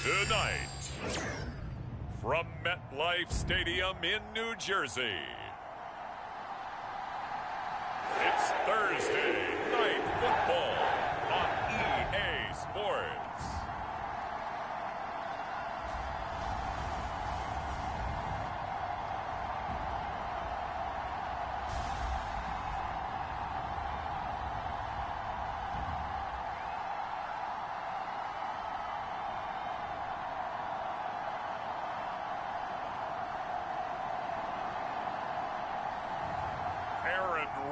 Tonight, from MetLife Stadium in New Jersey, it's Thursday Night Football on EA Sports.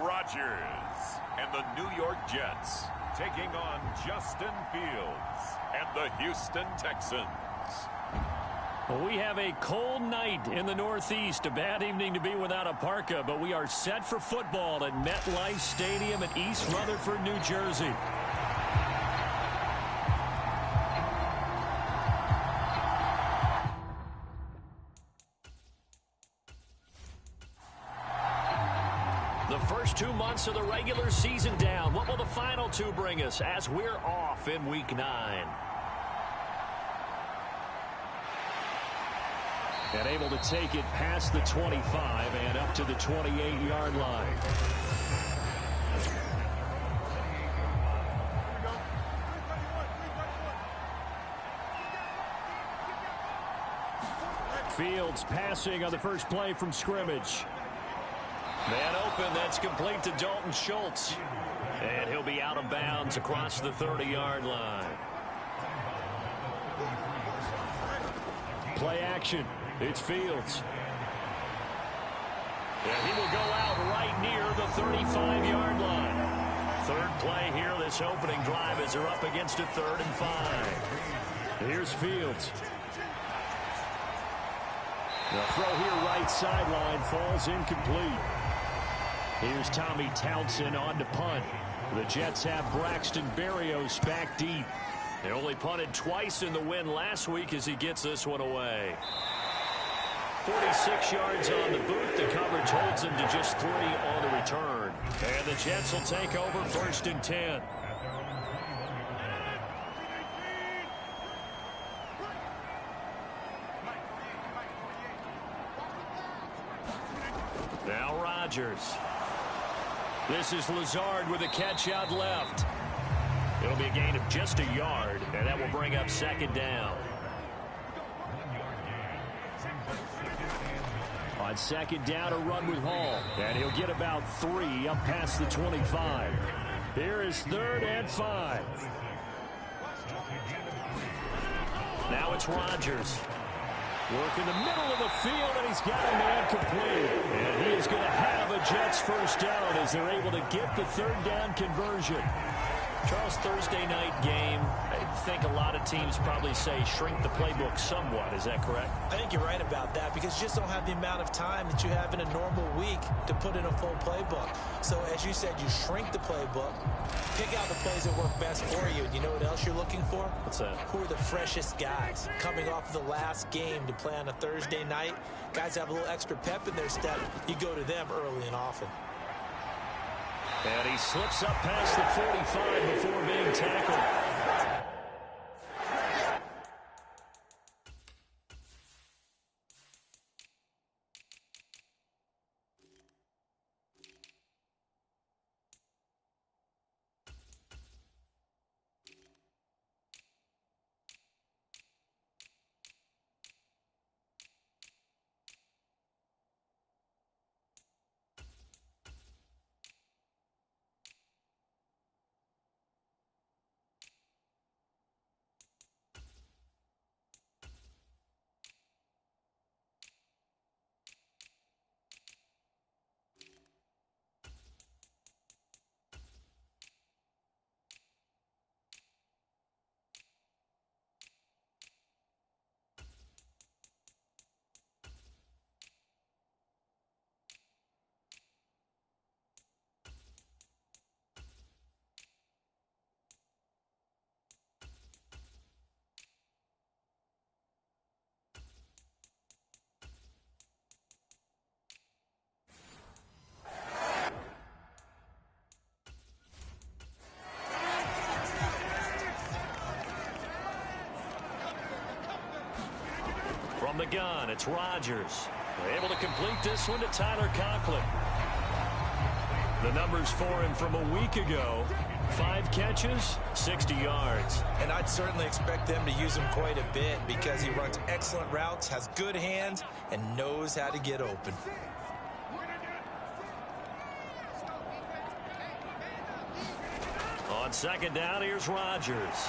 Rodgers and the New York Jets taking on Justin Fields and the Houston Texans. Well, we have a cold night in the Northeast. A bad evening to be without a parka, but we are set for football at MetLife Stadium in East Rutherford, New Jersey. The first 2 months of the regular season down. What will the final two bring us as we're off in Week 9? And able to take it past the 25 and up to the 28-yard line. Fields passing on the first play from scrimmage. Man open, that's complete to Dalton Schultz. And he'll be out of bounds across the 30-yard line. Play action. It's Fields. And he will go out right near the 35-yard line. Third play here this opening drive as they're up against a 3rd and 5. Here's Fields. The throw here right sideline falls incomplete. Here's Tommy Townsend on to punt. The Jets have Braxton Berrios back deep. They only punted twice in the win last week as he gets this one away. 46 yards on the boot. The coverage holds him to just 3 on the return. And the Jets will take over 1st and 10. Now Rodgers. This is Lazard with a catch out left. It'll be a gain of just a yard, and that will bring up 2nd down. On 2nd down, a run with Hall. And he'll get about 3 up past the 25. Here is 3rd and 5. Now it's Rodgers. Work in the middle of the field, and he's got a man complete. And he is going to have a Jets first down as they're able to get the 3rd down conversion. Charles, Thursday night game, I think a lot of teams probably say shrink the playbook somewhat. Is that correct? I think you're right about that because you just don't have the amount of time that you have in a normal week to put in a full playbook. So as you said, you shrink the playbook, pick out the plays that work best for you. And you know what else you're looking for? What's that? Who are the freshest guys coming off of the last game to play on a Thursday night? Guys have a little extra pep in their step. You go to them early and often. And he slips up past the 45 before being tackled. From the gun, it's Rodgers. Able to complete this one to Tyler Conklin. The numbers for him from a week ago: 5 catches, 60 yards. And I'd certainly expect them to use him quite a bit because he runs excellent routes, has good hands, and knows how to get open. On second down, here's Rodgers.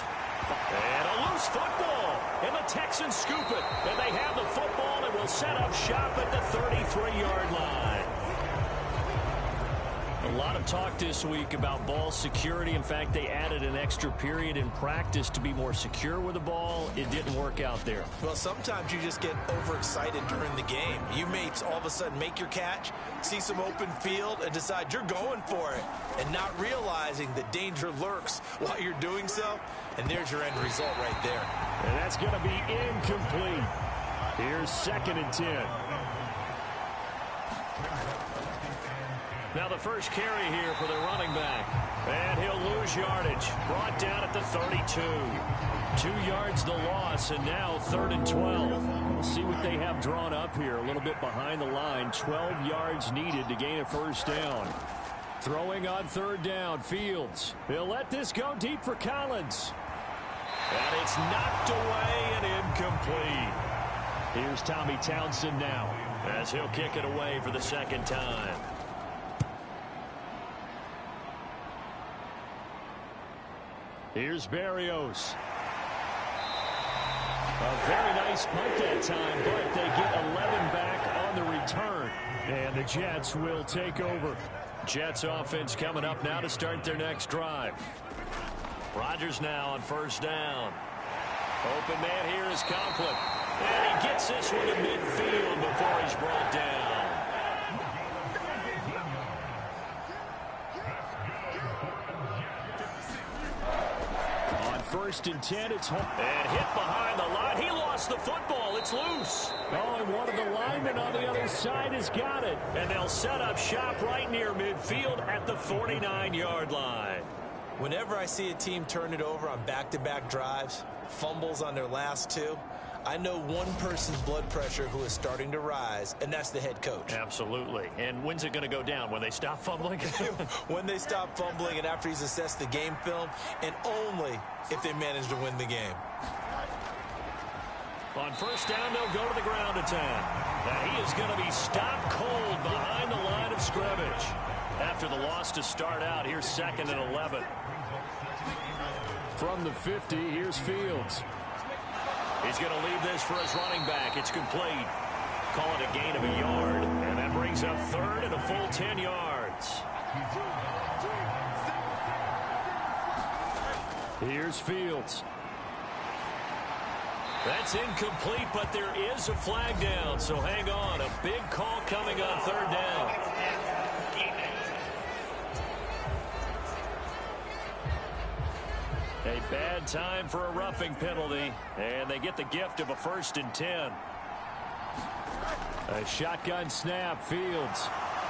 And a loose football. And the Texans scoop it. And they have the football and will set up shop at the 33-yard line. A lot of talk this week about ball security. In fact, they added an extra period in practice to be more secure with the ball. It didn't work out there. Well, sometimes you just get overexcited during the game. You may all of a sudden make your catch, see some open field, and decide you're going for it, and not realizing that danger lurks while you're doing so. And there's your end result right there. And that's going to be incomplete. Here's 2nd and 10. Now the first carry here for the running back. And he'll lose yardage. Brought down at the 32. 2 yards the loss, and now 3rd and 12. We'll see what they have drawn up here. A little bit behind the line. 12 yards needed to gain a first down. Throwing on 3rd down, Fields. He'll let this go deep for Collins. And it's knocked away and incomplete. Here's Tommy Townsend now as he'll kick it away for the 2nd time. Here's Berrios. A very nice punt that time, but they get 11 back on the return. And the Jets will take over. Jets offense coming up now to start their next drive. Rodgers now on 1st down. Open man here is Conklin. And he gets this one to midfield before he's brought down. On 1st and 10, it's home. And hit behind the line. He lost the football. It's loose. Oh, and one of the linemen on the other side has got it. And they'll set up shop right near midfield at the 49-yard line. Whenever I see a team turn it over on back-to-back drives, fumbles on their last 2, I know one person's blood pressure who is starting to rise, and that's the head coach. Absolutely. And when's it going to go down? When they stop fumbling? When they stop fumbling and after he's assessed the game film, and only if they manage to win the game. On 1st down, they'll go to the ground attack. And he is going to be stopped cold behind the line of scrimmage. After the loss to start out, here's 2nd and 11. From the 50, here's Fields. He's going to leave this for his running back. It's complete. Call it a gain of a yard. And that brings up 3rd and a full 10 yards. Here's Fields. That's incomplete, but there is a flag down. So hang on. A big call coming on 3rd down. A bad time for a roughing penalty, and they get the gift of a 1st and 10. A shotgun snap, Fields.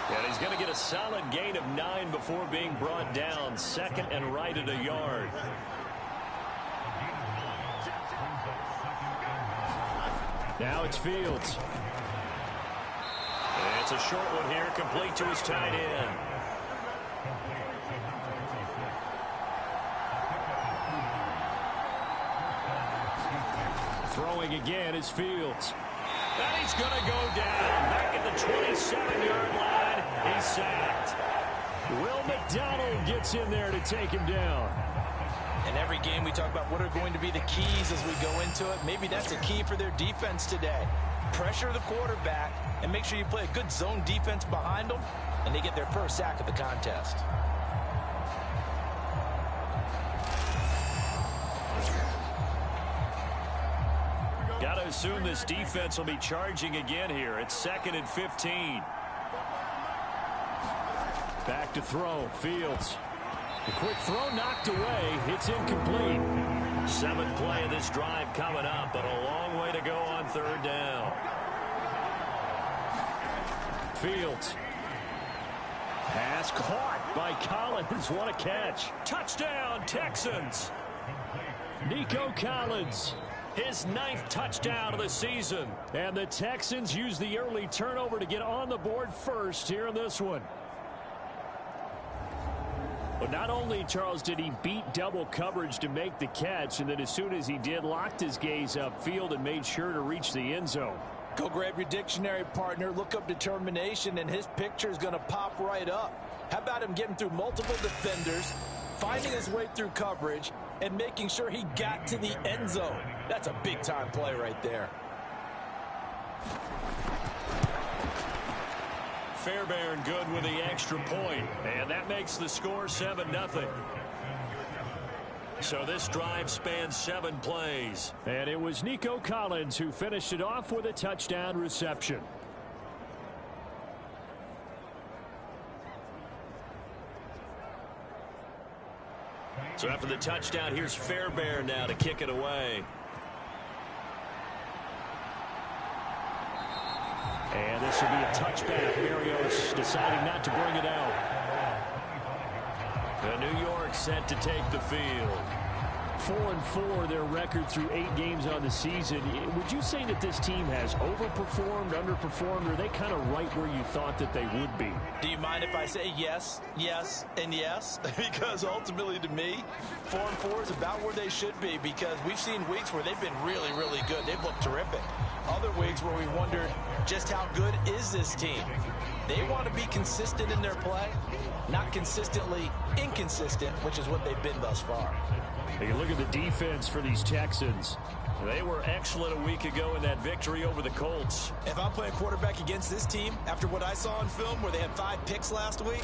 And he's going to get a solid gain of 9 before being brought down. 2nd and right at a yard. Now it's Fields. And it's a short one here, complete to his tight end. Throwing again is Fields. And he's going to go down. Back at the 27-yard line. He's sacked. Will McDonald gets in there to take him down. In every game we talk about what are going to be the keys as we go into it. Maybe that's a key for their defense today. Pressure the quarterback and make sure you play a good zone defense behind them, and they get their first sack of the contest. Got to assume this defense will be charging again here. It's 2nd and 15. Back to throw. Fields. The quick throw knocked away. It's incomplete. 7th play of this drive coming up, but a long way to go on 3rd down. Fields. Pass caught by Collins. What a catch. Touchdown, Texans. Nico Collins. His 9th touchdown of the season. And the Texans use the early turnover to get on the board first here in this one. But not only, Charles, did he beat double coverage to make the catch, and then as soon as he did, locked his gaze upfield and made sure to reach the end zone. Go grab your dictionary, partner. Look up determination, and his picture is going to pop right up. How about him getting through multiple defenders, finding his way through coverage, and making sure he got to the end zone? That's a big-time play right there. Fairbairn good with the extra point, and that makes the score 7-0. So this drive spans 7 plays. And it was Nico Collins who finished it off with a touchdown reception. So after the touchdown, here's Fairbairn now to kick it away. And this will be a touchback. Berrios deciding not to bring it out. The New York set to take the field. 4-4 their record through 8 games on the season. Would you say that this team has overperformed, underperformed, or are they kind of right where you thought that they would be? Do you mind if I say yes, yes, and yes? Because ultimately to me, 4-4 is about where they should be, because we've seen weeks where they've been really, really good. They've looked terrific. Other weeks where we wondered just how good is this team. They want to be consistent in their play, not consistently inconsistent, which is what they've been thus far. You look at the defense for these Texans. They were excellent a week ago in that victory over the Colts. If I'm playing quarterback against this team, after what I saw in film where they had 5 picks last week,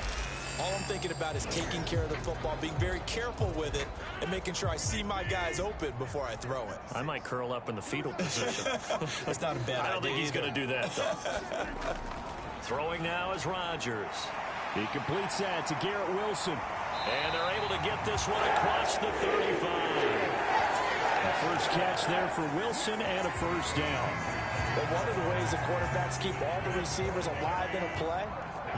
all I'm thinking about is taking care of the football, being very careful with it, and making sure I see my guys open before I throw it. I might curl up in the fetal position. That's not a bad idea. I don't think he's going to do that, though. Throwing now is Rodgers. He completes that to Garrett Wilson. And they're able to get this one across the 35. A first catch there for Wilson and a first down. But one of the ways the quarterbacks keep all the receivers alive in a play,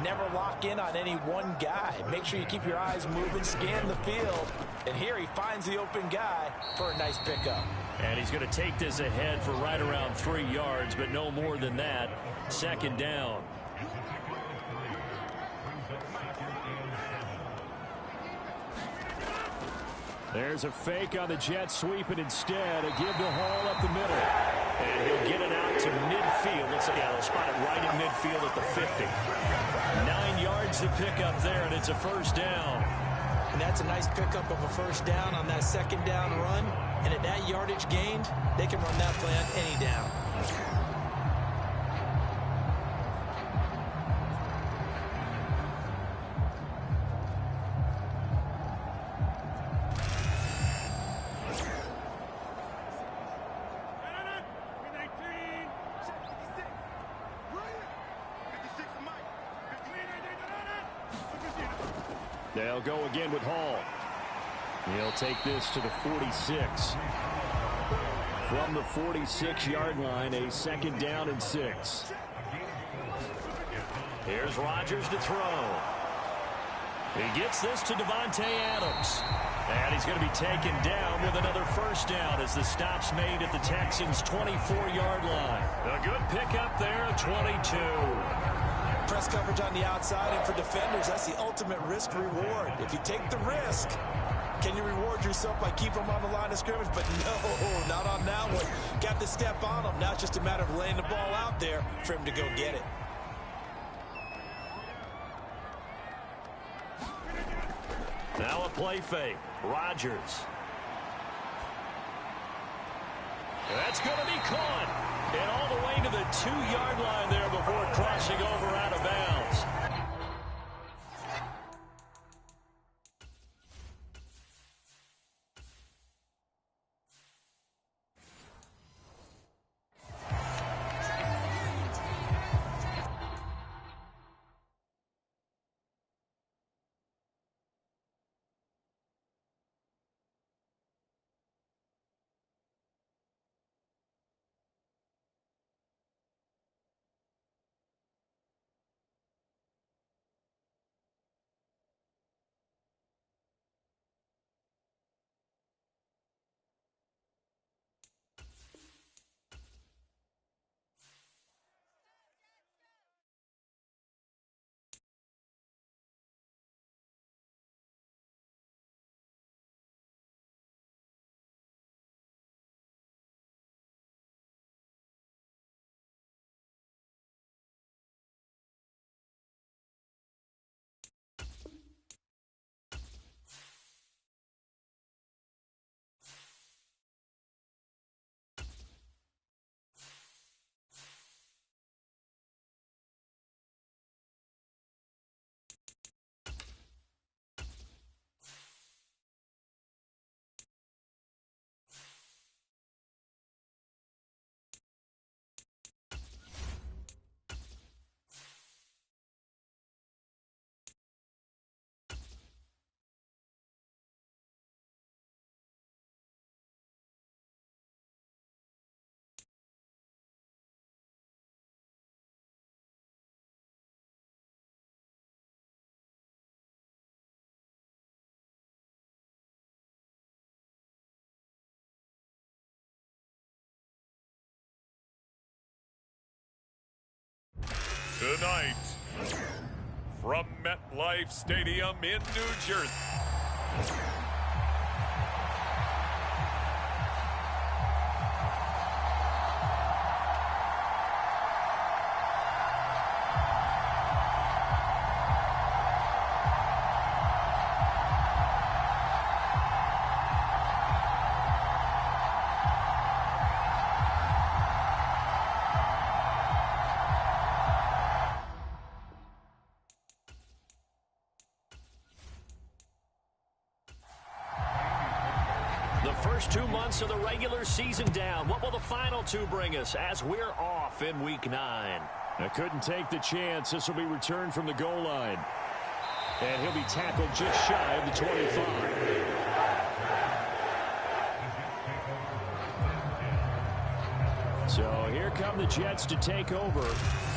never lock in on any one guy. Make sure you keep your eyes moving, scan the field. And here he finds the open guy for a nice pickup. And he's going to take this ahead for right around 3 yards, but no more than that. Second down. There's a fake on the jet sweep, and instead a give to Hall up the middle. And he'll get it out to midfield. Let's see, they'll spot it right in midfield at the 50. 9 yards to pick up there, and it's a first down. And that's a nice pickup of a first down on that second down run. And at that yardage gained, they can run that play on any down. They'll go again with Hall. He'll take this to the 46. From the 46-yard line, a second down and 6. Here's Rodgers to throw. He gets this to Devontae Adams. And he's going to be taken down with another first down as the stop's made at the Texans' 24-yard line. A good pickup there at 22. Press coverage on the outside, and for defenders, that's the ultimate risk-reward. If you take the risk, can you reward yourself by keeping them on the line of scrimmage? But no, not on that one. Got to step on them. Now it's just a matter of laying the ball out there for him to go get it. Now a play fake. Rodgers. That's going to be caught. And all the way to the 2-yard line there before crossing over out of bounds. Tonight, from MetLife Stadium in New Jersey. The first 2 months of the regular season down. What will the final 2 bring us as we're off in Week 9? I couldn't take the chance. This will be returned from the goal line. And he'll be tackled just shy of the 25. So here come the Jets to take over.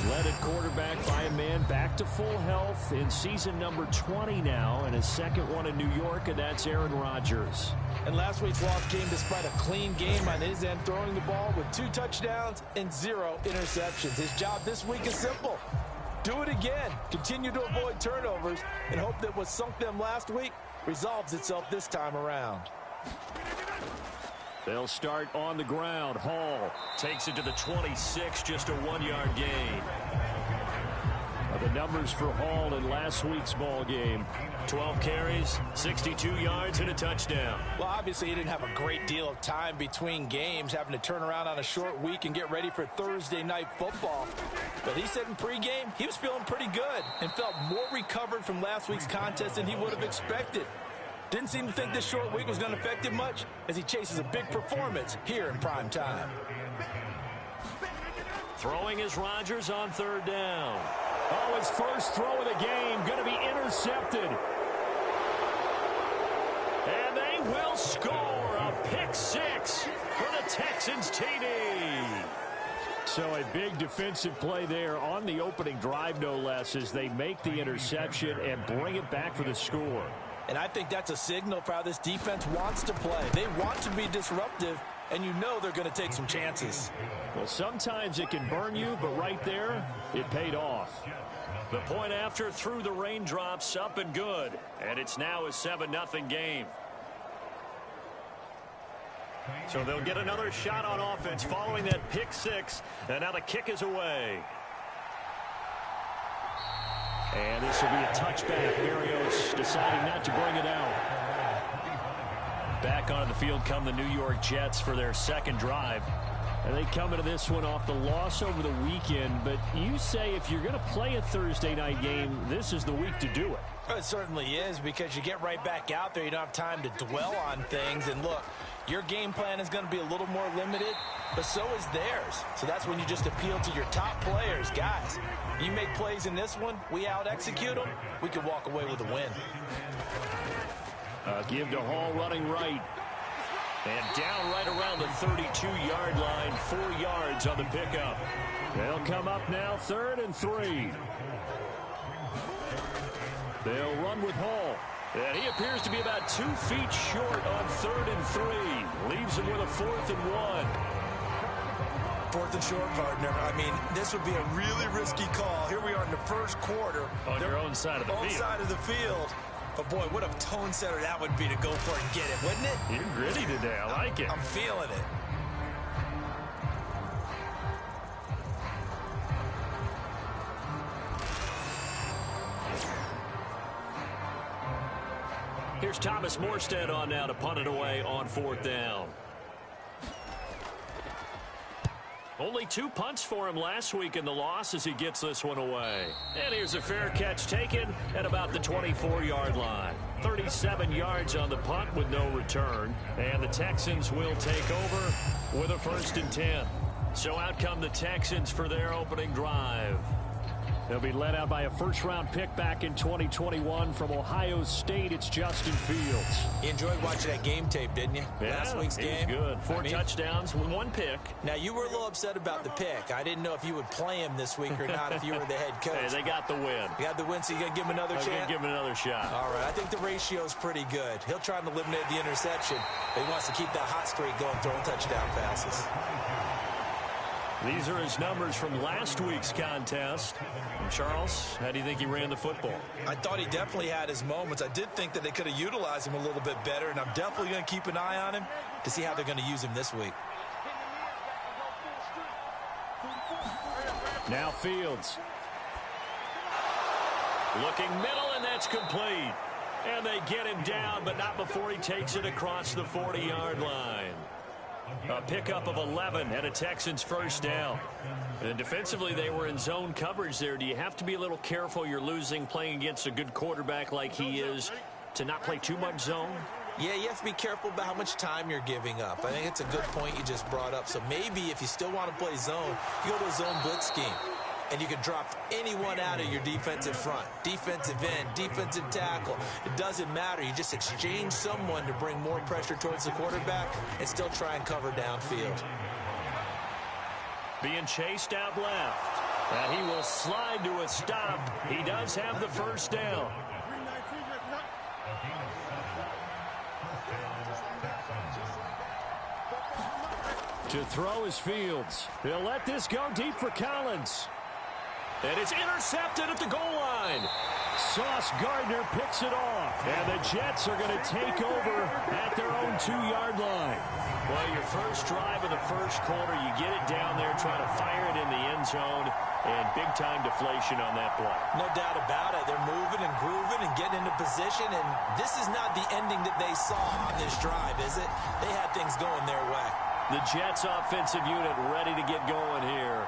Led at quarterback by a man back to full health in season number 20 now, and his second one in New York, and that's Aaron Rodgers. And last week's loss came despite a clean game on his end, throwing the ball with 2 touchdowns and 0 interceptions. His job this week is simple. Do it again. Continue to avoid turnovers and hope that what sunk them last week resolves itself this time around. They'll start on the ground. Hall takes it to the 26, just a 1-yard gain. The numbers for Hall in last week's ball game. 12 carries, 62 yards, and a touchdown. Well, obviously, he didn't have a great deal of time between games, having to turn around on a short week and get ready for Thursday night football. But he said in pregame he was feeling pretty good and felt more recovered from last week's contest than he would have expected. Didn't seem to think this short week was going to affect him much as he chases a big performance here in prime time. Throwing is Rodgers on 3rd down. Oh, his first throw of the game going to be intercepted. And they will score a pick 6 for the Texans TD. So a big defensive play there on the opening drive, no less, as they make the interception and bring it back for the score. And I think that's a signal for how this defense wants to play. They want to be disruptive, and you know they're going to take some chances. Well, sometimes it can burn you, but right there, it paid off. The point after through the raindrops, up and good. And it's now a 7-0 game. So they'll get another shot on offense following that pick 6. And now the kick is away. And this will be a touchback. Berrios deciding not to bring it out. Back onto the field come the New York Jets for their second drive. And they come into this one off the loss over the weekend. But you say if you're going to play a Thursday night game, this is the week to do it. It certainly is, because you get right back out there. You don't have time to dwell on things. And look, your game plan is going to be a little more limited, but so is theirs. So that's when you just appeal to your top players. Guys, you make plays in this one, we out-execute them, we can walk away with a win. Give to Hall running right. And down right around the 32-yard line, 4 yards on the pickup. They'll come up now, 3rd and 3. They'll run with Hall. And he appears to be about 2 feet short on 3rd and 3. Leaves him with a 4th and 1. 4th and short, partner. I mean, this would be a really risky call. Here we are in the first quarter. On your own side of the field. On side of the field. But, boy, what a tone setter that would be to go for it and get it, wouldn't it? You're gritty today. I like it. I'm feeling it. Here's Thomas Morstead on now to punt it away on 4th down. Only 2 punts for him last week in the loss as he gets this one away. And here's a fair catch taken at about the 24-yard line. 37 yards on the punt with no return. And the Texans will take over with a 1st and 10. So out come the Texans for their opening drive. They'll be led out by a first-round pick back in 2021 from Ohio State. It's Justin Fields. You enjoyed watching that game tape, didn't you? Yeah, last week's game. Good. 4 touchdowns with 1 pick. Now, you were a little upset about the pick. I didn't know if you would play him this week or not if you were the head coach. Hey, they got the win. You got the win, so you got to give him another chance? I'm going to give him another shot. All right. I think the ratio is pretty good. He'll try and eliminate the interception, but he wants to keep that hot streak going, throwing touchdown passes. These are his numbers from last week's contest. And Charles, how do you think he ran the football? I thought he definitely had his moments. I did think that they could have utilized him a little bit better, and I'm definitely going to keep an eye on him to see how they're going to use him this week. Now Fields. Looking middle, and that's complete. And they get him down, but not before he takes it across the 40-yard line. A pickup of 11 and a Texans first down. And defensively, they were in zone coverage there. Do you have to be a little careful you're losing playing against a good quarterback like he is to not play too much zone? Yeah, you have to be careful about how much time you're giving up. I think it's a good point you just brought up. So maybe if you still want to play zone, you go to a zone blitz scheme. And you can drop anyone out of your defensive front, defensive end, defensive tackle. It doesn't matter. You just exchange someone to bring more pressure towards the quarterback and still try and cover downfield. Being chased out left. And he will slide to a stop. He does have the first down. To throw is Fields. He'll let this go deep for Collins. And it's intercepted at the goal line. Sauce Gardner picks it off. And the Jets are going to take over at their own 2-yard line. Well, your first drive of the first quarter, you get it down there, trying to fire it in the end zone, and big-time deflation on that play. No doubt about it. They're moving and grooving and getting into position, and this is not the ending that they saw on this drive, is it? They had things going their way. The Jets offensive unit ready to get going here.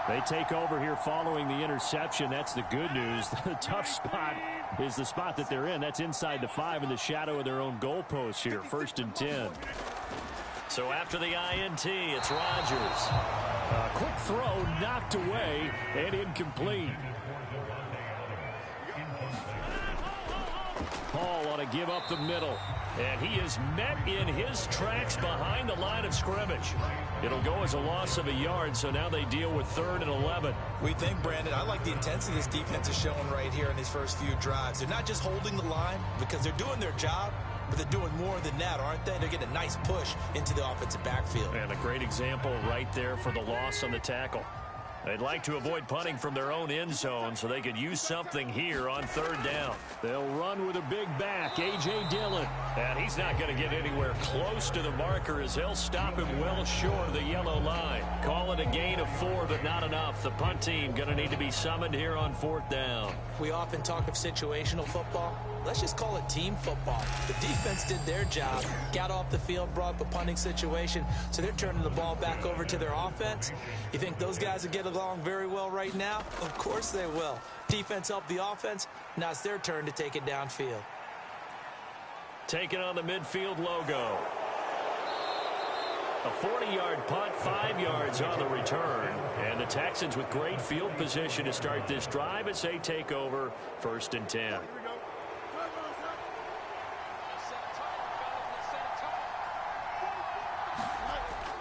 They take over here following the interception. That's the good news. The tough spot is the spot that they're in. That's inside the 5 in the shadow of their own goalpost here. 1st and 10. So after the INT, it's Rodgers. A quick throw knocked away and incomplete. Hall ought to give up the middle. And he is met in his tracks behind the line of scrimmage. It'll go as a loss of a yard, so now they deal with 3rd and 11. We think, Brandon, I like the intensity this defense is showing right here in these first few drives. They're not just holding the line because they're doing their job, but they're doing more than that, aren't they? They're getting a nice push into the offensive backfield. And a great example right there for the loss on the tackle. They'd like to avoid punting from their own end zone so they could use something here on 3rd down. They'll run with a big back, A.J. Dillon. And he's not going to get anywhere close to the marker as they'll stop him well short of the yellow line. Call it a gain of 4, but not enough. The punt team going to need to be summoned here on 4th down. We often talk of situational football. Let's just call it team football. The defense did their job, got off the field, brought up a punting situation, so they're turning the ball back over to their offense. You think those guys will get along very well right now? Of course they will. Defense helped the offense. Now it's their turn to take it downfield. Taking on the midfield logo. A 40-yard punt, 5 yards on the return. And the Texans with great field position to start this drive as they take over 1st and 10.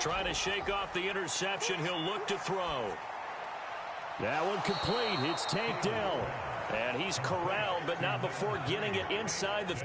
Trying to shake off the interception. He'll look to throw. That one complete. It's Tank Dell. And he's corralled, but not before getting it inside the...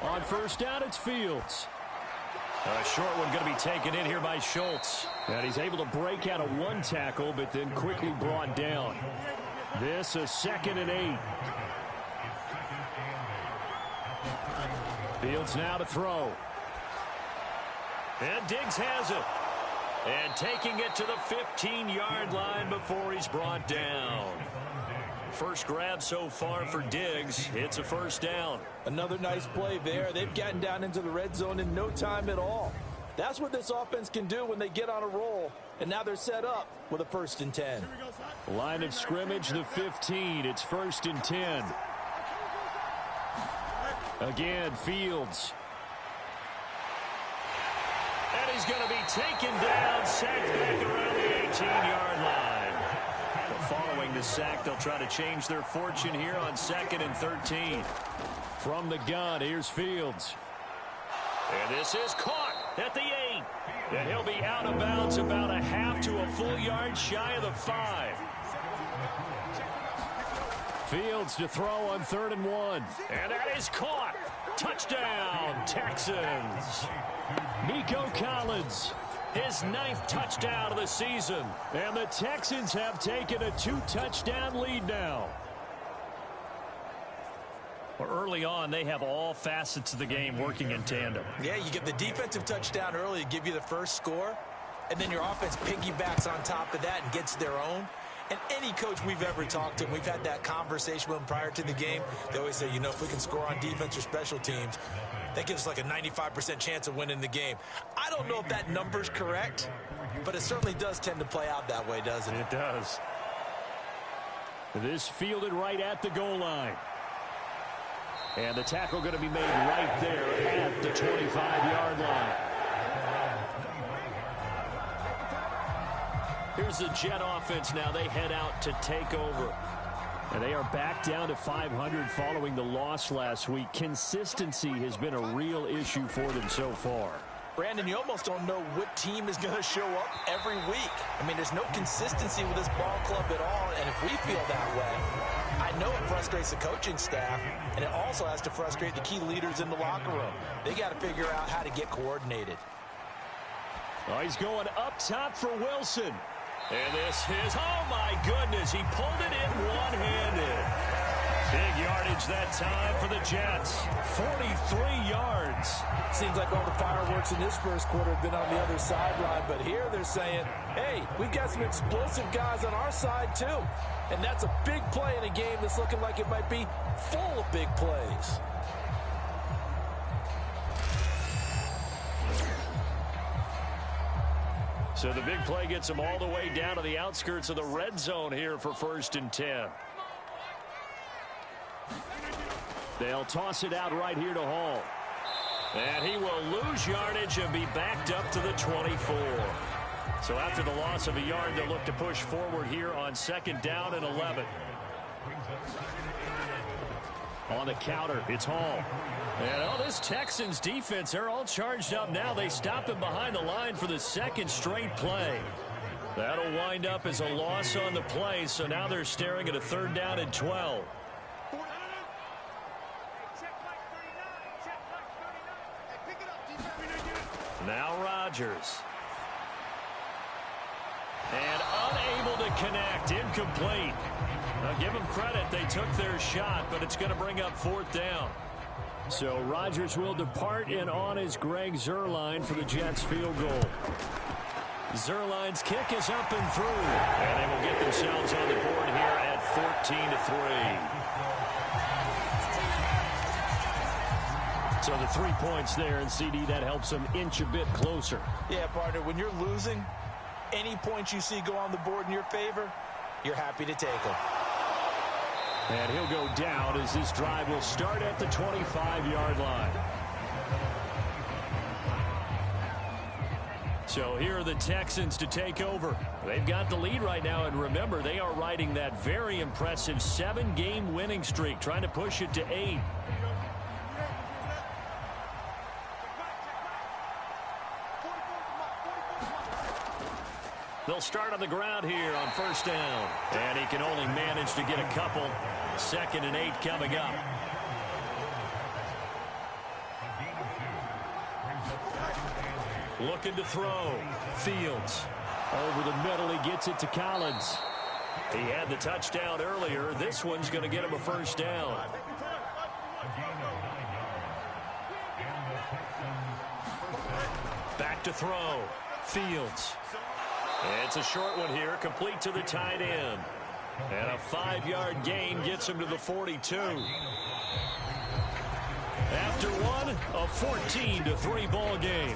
On 1st down, it's Fields. A short one going to be taken in here by Schultz. And he's able to break out of 1 tackle, but then quickly brought down. This a 2nd and 8. Fields now to throw. And Diggs has it. And taking it to the 15-yard line before he's brought down. First grab so far for Diggs. It's a first down. Another nice play there. They've gotten down into the red zone in no time at all. That's what this offense can do when they get on a roll. And now they're set up with a 1st and 10. Line of scrimmage, the 15. It's 1st and 10. Again, Fields. And he's going to be taken down, sacked back around the 18-yard line. But following the sack, they'll try to change their fortune here on 2nd and 13. From the gun, here's Fields. And this is caught at the 8. And he'll be out of bounds about a half to a full yard shy of the 5. Fields to throw on 3rd and 1. And that is caught. Touchdown, Texans. Nico Collins, his 9th touchdown of the season. And the Texans have taken a 2-touchdown lead now. Well, early on, they have all facets of the game working in tandem. Yeah, you get the defensive touchdown early to give you the first score, and then your offense piggybacks on top of that and gets their own. And any coach we've ever talked to, we've had that conversation with them prior to the game, they always say, you know, if we can score on defense or special teams, that gives us like a 95% chance of winning the game. I don't know if that number's correct, but it certainly does tend to play out that way, doesn't it? It does. This fielded right at the goal line. And the tackle going to be made right there at the 25-yard line. Here's the Jet offense now. They head out to take over. And they are back down to 500 following the loss last week. Consistency has been a real issue for them so far. Brandon, you almost don't know what team is going to show up every week. I mean, there's no consistency with this ball club at all, and if we feel that way, I know it frustrates the coaching staff, and it also has to frustrate the key leaders in the locker room. They got to figure out how to get coordinated. Oh, he's going up top for Wilson. And this is, oh my goodness, he pulled it in one-handed. Big yardage that time for the Jets. 43 yards. Seems like all the fireworks in this first quarter have been on the other sideline, but here they're saying, hey, we've got some explosive guys on our side too. And that's a big play in a game that's looking like it might be full of big plays. So the big play gets them all the way down to the outskirts of the red zone here for 1st and 10. They'll toss it out right here to Hall. And he will lose yardage and be backed up to the 24. So after the loss of a yard, they'll look to push forward here on 2nd down and 11. On the counter, it's Hall. And oh, this Texans defense, they're all charged up now. They stop him behind the line for the 2nd straight play. That'll wind up as a loss on the play, so now they're staring at a 3rd down and 12. Now Rodgers. And unable to connect, incomplete. Now give them credit, they took their shot, but it's going to bring up 4th down. So Rodgers will depart, and on is Greg Zuerlein for the Jets field goal. Zuerlein's kick is up and through, and they will get themselves on the board here at 14-3. So the 3 points there, and CD, that helps them inch a bit closer. Yeah, partner, when you're losing, any points you see go on the board in your favor, you're happy to take them. And he'll go down as this drive will start at the 25-yard line. So here are the Texans to take over. They've got the lead right now, and remember, they are riding that very impressive 7-game winning streak, trying to push it to 8. They'll start on the ground here on 1st down. And he can only manage to get a couple. 2nd and 8 coming up. Looking to throw. Fields. Over the middle, he gets it to Collins. He had the touchdown earlier. This one's going to get him a 1st down. Back to throw. Fields. It's a short one here, complete to the tight end. And a 5-yard gain gets him to the 42. After one, a 14-3 ball game.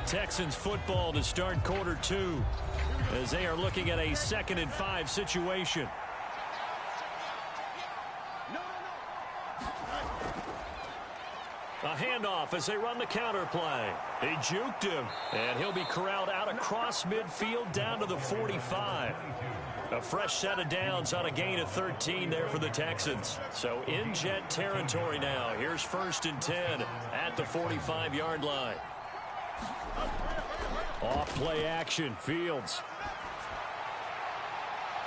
Texans football to start quarter 2 as they are looking at a 2nd and 5 situation. A handoff as they run the counter play. He juked him, and he'll be corralled out across midfield down to the 45. A fresh set of downs on a gain of 13 there for the Texans. So in Jet territory now. Here's 1st and 10 at the 45-yard line. Off play action, Fields.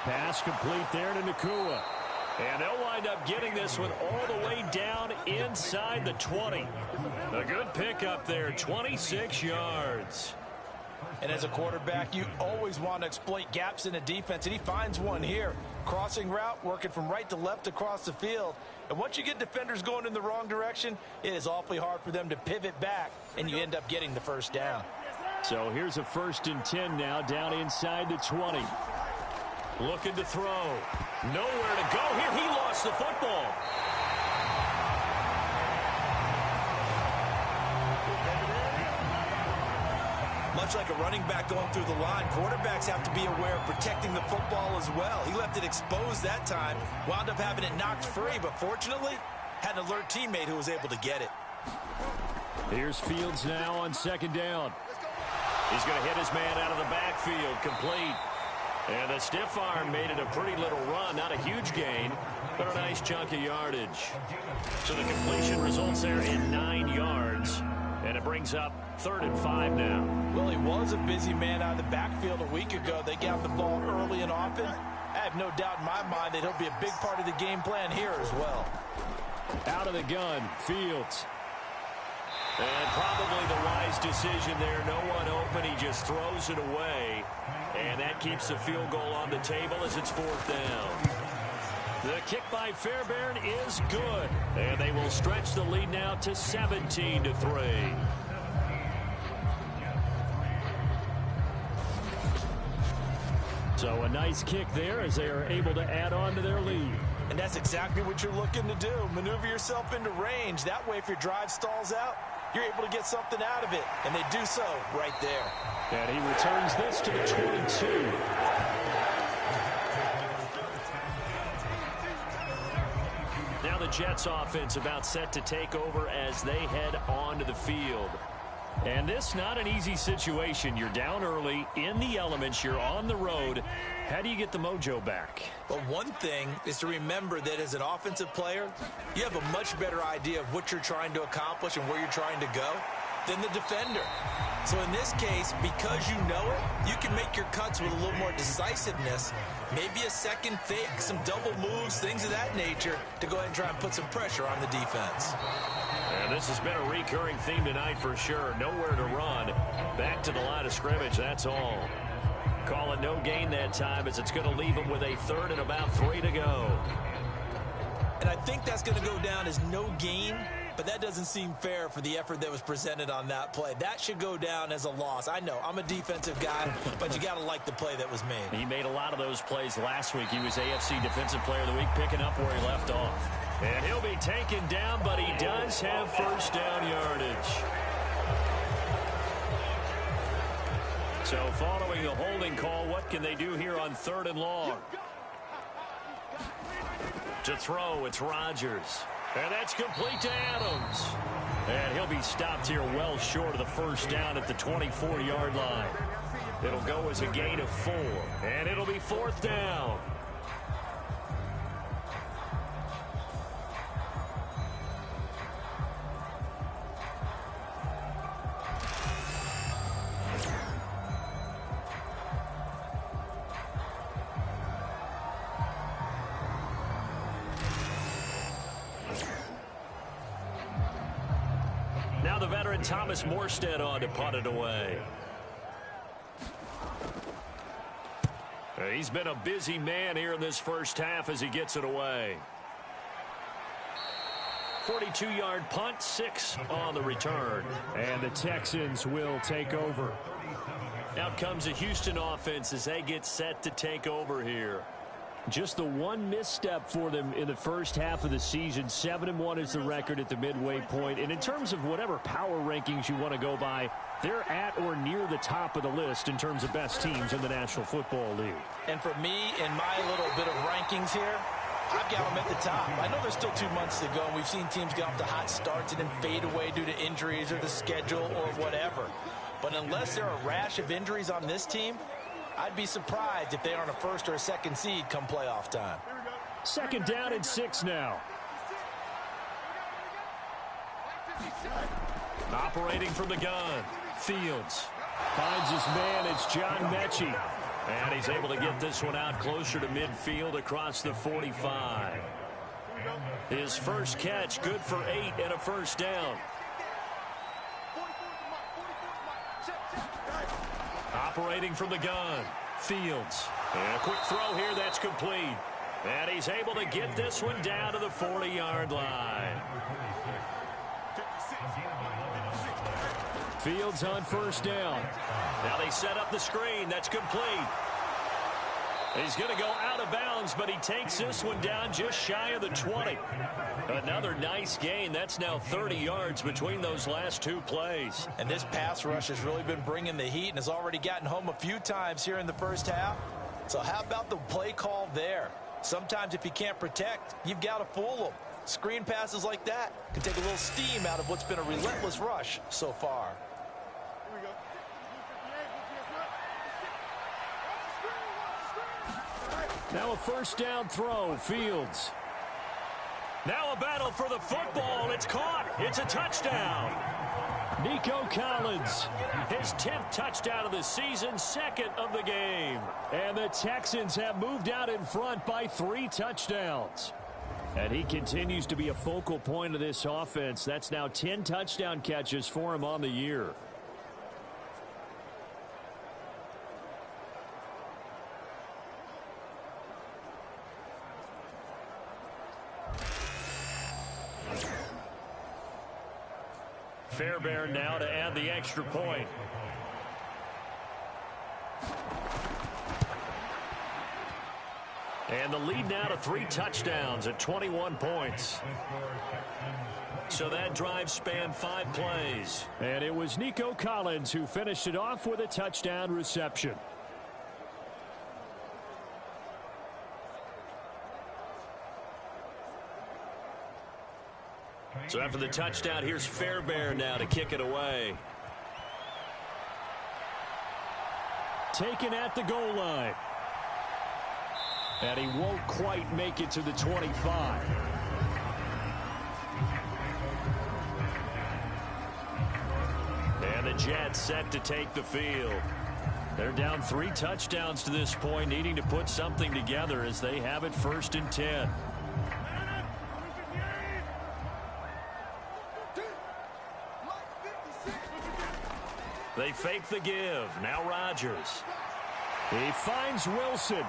Pass complete there to Nakua. And they'll wind up getting this one all the way down inside the 20. A good pickup there, 26 yards. And as a quarterback, you always want to exploit gaps in a defense, and he finds one here. Crossing route, working from right to left across the field. And once you get defenders going in the wrong direction, it is awfully hard for them to pivot back, and you end up getting the first down. So here's a 1st and 10 now, down inside the 20. Looking to throw. Nowhere to go here. He lost the football. Much like a running back going through the line, quarterbacks have to be aware of protecting the football as well. He left it exposed that time, wound up having it knocked free, but fortunately, had an alert teammate who was able to get it. Here's Fields now on 2nd down. He's going to hit his man out of the backfield, complete. And the stiff arm made it a pretty little run. Not a huge gain, but a nice chunk of yardage. So the completion results there in 9 yards. And it brings up 3rd and 5 now. Well, he was a busy man out of the backfield a week ago. They got the ball early and often. I have no doubt in my mind that he'll be a big part of the game plan here as well. Out of the gun, Fields. And probably the wise decision there. No one open. He just throws it away. And that keeps the field goal on the table as it's 4th down. The kick by Fairbairn is good. And they will stretch the lead now to 17-3. So a nice kick there as they are able to add on to their lead. And that's exactly what you're looking to do. Maneuver yourself into range. That way, if your drive stalls out, you're able to get something out of it. And they do so right there. And he returns this to the 22. Now the Jets offense about set to take over as they head onto the field. And this not an easy situation. You're down early, in the elements, you're on the road. How do you get the mojo back? Well, one thing is to remember that as an offensive player, you have a much better idea of what you're trying to accomplish and where you're trying to go than the defender. So in this case, because you know it, you can make your cuts with a little more decisiveness, maybe a second fake, some double moves, things of that nature, to go ahead and try and put some pressure on the defense. And this has been a recurring theme tonight for sure. Nowhere to run. Back to the line of scrimmage, that's all. Call it no gain that time as it's going to leave them with a 3rd and about 3 to go. And I think that's going to go down as no gain, but that doesn't seem fair for the effort that was presented on that play. That should go down as a loss. I know, I'm a defensive guy, but you got to like the play that was made. He made a lot of those plays last week. He was AFC Defensive Player of the Week, picking up where he left off. And he'll be taken down, but he does have 1st down yardage. So following the holding call, what can they do here on 3rd and long? To throw, it's Rodgers. And that's complete to Adams. And he'll be stopped here well short of the 1st down at the 24-yard line. It'll go as a gain of 4. And it'll be 4th down. Now the veteran Thomas Morstead on to punt it away. He's been a busy man here in this 1st half as he gets it away. 42-yard punt, 6 on the return. And the Texans will take over. Out comes the Houston offense as they get set to take over here. Just the one misstep for them in the first half of the season. 7-1 is the record at the midway point. And in terms of whatever power rankings you want to go by, they're at or near the top of the list in terms of best teams in the National Football League. And for me, in my little bit of rankings here, I've got them at the top. I know there's still 2 months to go, and we've seen teams get off to hot starts and then fade away due to injuries or the schedule or whatever. But unless there are a rash of injuries on this team, I'd be surprised if they aren't a first or a second seed come playoff time. 2nd down and 6 now. Operating from the gun, Fields. Finds his man, it's John Mechie. And he's able to get this one out closer to midfield across the 45. His first catch, good for 8 and a first down. Operating from the gun, Fields. And a quick throw here that's complete. And he's able to get this one down to the 40-yard line. Fields on first down. Now they set up the screen. That's complete. He's going to go out of bounds, but he takes this one down just shy of the 20. Another nice gain. That's now 30 yards between those last 2 plays. And this pass rush has really been bringing the heat and has already gotten home a few times here in the first half. So how about the play call there? Sometimes if you can't protect, you've got to fool them. Screen passes like that can take a little steam out of what's been a relentless rush so far. Now a first down throw, Fields. Now a battle for the football. It's caught. It's a touchdown. Nico Collins. His 10th touchdown of the season, 2nd of the game. And the Texans have moved out in front by 3 touchdowns. And he continues to be a focal point of this offense. That's now 10 touchdown catches for him on the year. Fairbairn now to add the extra point. And the lead now to 3 touchdowns at 21 points. So that drive spanned 5 plays. And it was Nico Collins who finished it off with a touchdown reception. So after the touchdown, here's Fairbairn now to kick it away. Taken at the goal line. And he won't quite make it to the 25. And the Jets set to take the field. They're down 3 touchdowns to this point, needing to put something together as they have it 1st and 10. They fake the give. Now Rodgers. He finds Wilson.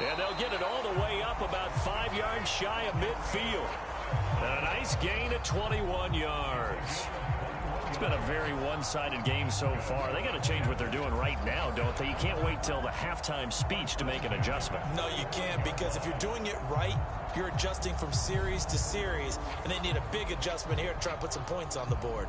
And they'll get it all the way up about 5 yards shy of midfield. A nice gain of 21 yards. It's been a very one-sided game so far. They got to change what they're doing right now, don't they? You can't wait till the halftime speech to make an adjustment. No, you can't, because if you're doing it right, you're adjusting from series to series, and they need a big adjustment here to try and put some points on the board.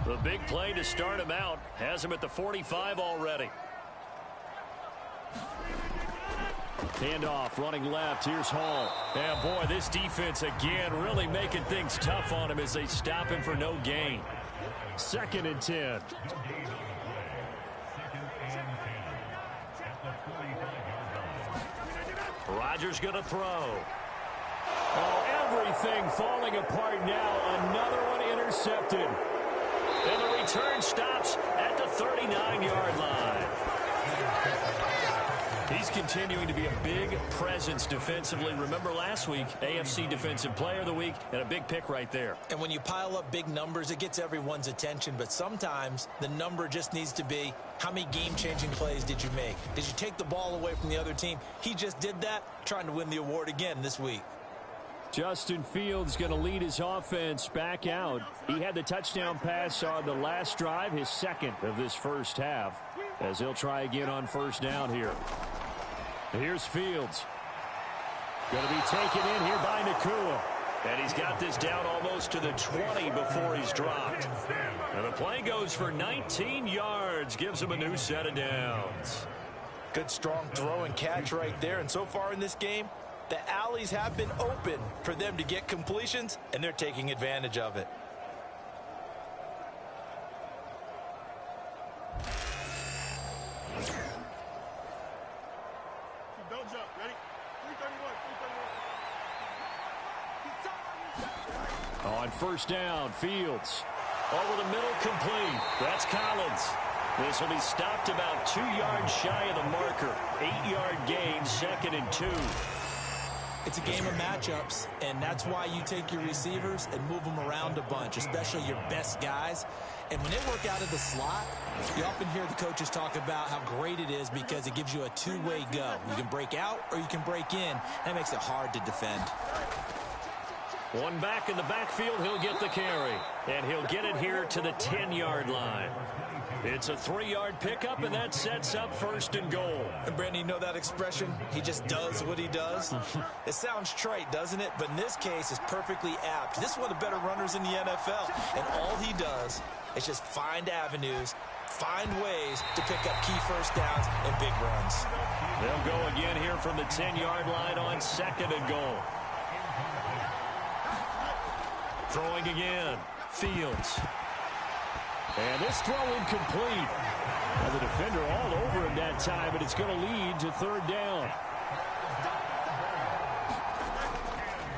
The big play to start him out has him at the 45 already. Handoff, running left. Here's Hall. And boy, this defense again really making things tough on him as they stop him for no gain. 2nd and 10. Rodgers going to throw. Oh, everything falling apart now. Another one intercepted. And the return stops at the 39-yard line. He's continuing to be a big presence defensively. Remember last week, AFC Defensive Player of the Week, and a big pick right there. And when you pile up big numbers, it gets everyone's attention. But sometimes the number just needs to be, how many game-changing plays did you make? Did you take the ball away from the other team? He just did that, trying to win the award again this week. Justin Fields going to lead his offense back out. He had the touchdown pass on the last drive, his second of this first half, as he'll try again on first down here. Here's Fields. Going to be taken in here by Nakua. And he's got this down almost to the 20 before he's dropped. And the play goes for 19 yards. Gives him a new set of downs. Good strong throw and catch right there. And so far in this game, the alleys have been open for them to get completions, and they're taking advantage of it. Don't jump. Ready? 331. On first down, Fields. Over the middle, complete. That's Collins. This will be stopped about 2 yards shy of the marker. 8-yard gain, 2nd and 2. It's a game of matchups, and that's why you take your receivers and move them around a bunch, especially your best guys. And when they work out of the slot, you often hear the coaches talk about how great it is because it gives you a two-way go. You can break out or you can break in. That makes it hard to defend. One back in the backfield, he'll get the carry. And he'll get it here to the 10-yard line. It's a 3-yard pickup, and that sets up 1st and goal. And Brandon, you know that expression? He just does what he does? It sounds trite, doesn't it? But in this case, it's perfectly apt. This is one of the better runners in the NFL. And all he does is just find avenues, find ways to pick up key first downs and big runs. They'll go again here from the 10-yard line on 2nd and goal. Throwing again, Fields. And this throw incomplete. And the defender all over him that time, but it's going to lead to 3rd down.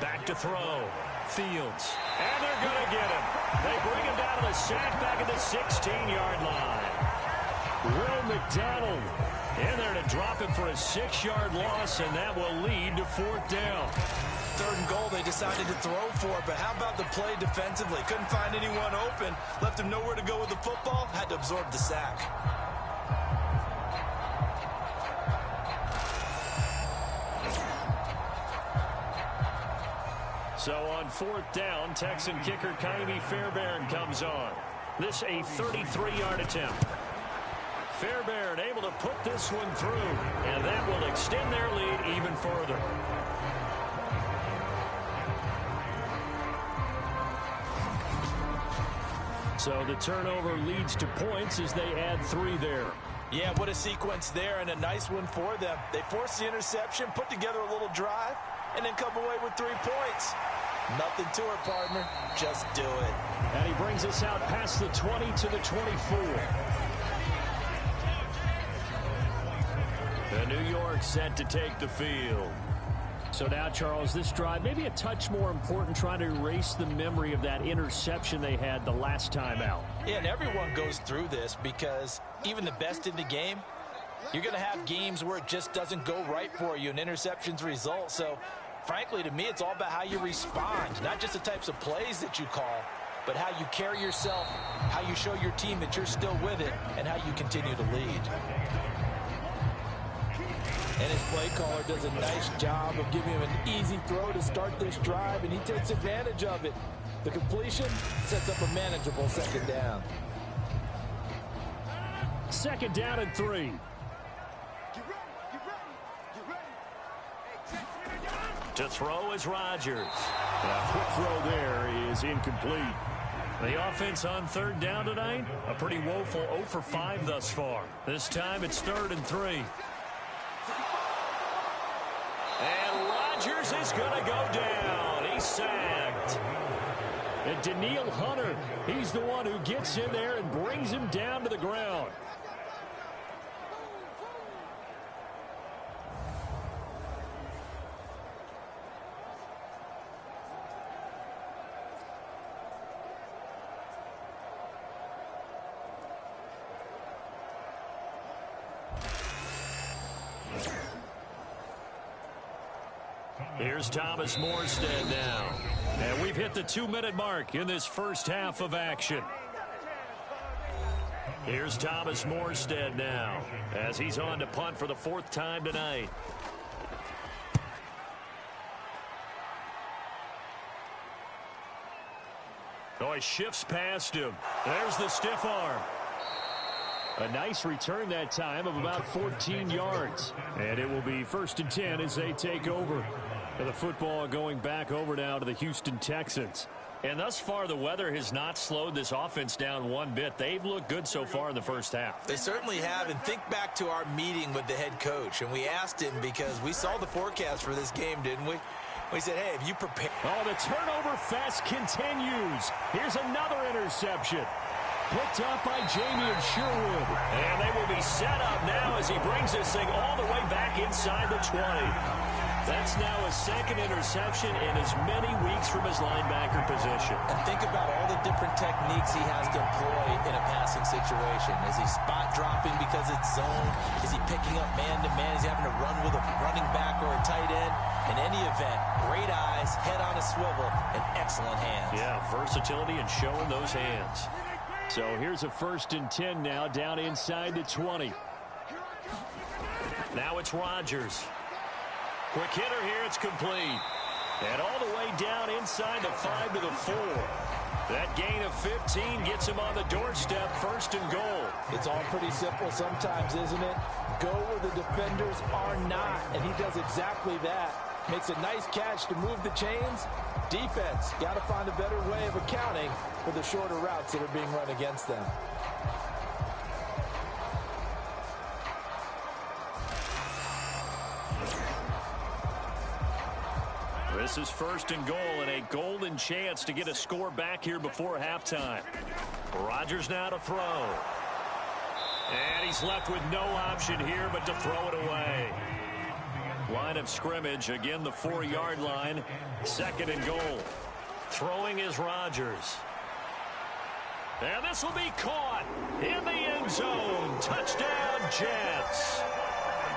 Back to throw. Fields. And they're going to get him. They bring him down to the sack back at the 16-yard line. Will McDonald in there to drop him for a 6-yard loss, and that will lead to 4th down. 3rd and goal, they decided to throw for it, but how about the play defensively? Couldn't find anyone open, left him nowhere to go with the football, had to absorb the sack. So on 4th down, Texan kicker Kaimi Fairbairn comes on. This a 33-yard attempt. Fairbairn able to put this one through, and that will extend their lead even further. So the turnover leads to points as they add 3 there. Yeah, what a sequence there, and a nice one for them. They force the interception, put together a little drive, and then come away with 3 points. Nothing to it, partner. Just do it. And he brings us out past the 20 to the 24. The New York set to take the field. So now, Charles, this drive maybe a touch more important, trying to erase the memory of that interception they had the last time out. Yeah, and everyone goes through this because even the best in the game, you're going to have games where it just doesn't go right for you and interceptions result. So, frankly, to me, it's all about how you respond, not just the types of plays that you call, but how you carry yourself, how you show your team that you're still with it, and how you continue to lead. And his play caller does a nice job of giving him an easy throw to start this drive, and he takes advantage of it. The completion sets up a manageable 2nd down. 2nd down and 3. To throw is Rodgers. A quick throw there is incomplete. The offense on 3rd down tonight, a pretty woeful 0 for 5 thus far. This time it's 3rd and 3. And Rodgers is going to go down. He's sacked. And Daniil Hunter, he's the one who gets in there and brings him down to the ground. Here's Thomas Morstead now. And we've hit the 2-minute mark in this first half of action. Here's Thomas Morstead now as he's on to punt for the 4th time tonight. Oh, he shifts past him. There's the stiff arm. A nice return that time of about 14 yards. And it will be 1st and 10 as they take over. And the football going back over now to the Houston Texans. And thus far, the weather has not slowed this offense down one bit. They've looked good so far in the first half. They certainly have. And think back to our meeting with the head coach. And we asked him because we saw the forecast for this game, didn't we? We said, hey, have you prepared? Oh, the turnover fest continues. Here's another interception. Picked up by Jamie and Sherwood. And they will be set up now as he brings this thing all the way back inside the 20. That's now a 2nd interception in as many weeks from his linebacker position. And think about all the different techniques he has to employ in a passing situation. Is he spot dropping because it's zone? Is he picking up man-to-man? Is he having to run with a running back or a tight end? In any event, great eyes, head on a swivel, and excellent hands. Yeah, versatility and showing those hands. So here's a 1st and 10 now down inside the 20. Now it's Rodgers. Quick hitter here, it's complete. And all the way down inside the 5 to the 4. That gain of 15 gets him on the doorstep, 1st and goal. It's all pretty simple sometimes, isn't it? Go where the defenders are not, and he does exactly that. Makes a nice catch to move the chains. Defense, got to find a better way of accounting for the shorter routes that are being run against them. This is 1st and goal and a golden chance to get a score back here before halftime. Rodgers now to throw. And he's left with no option here but to throw it away. Line of scrimmage, again the 4-yard line. 2nd and goal. Throwing is Rodgers. And this will be caught in the end zone. Touchdown, Jets.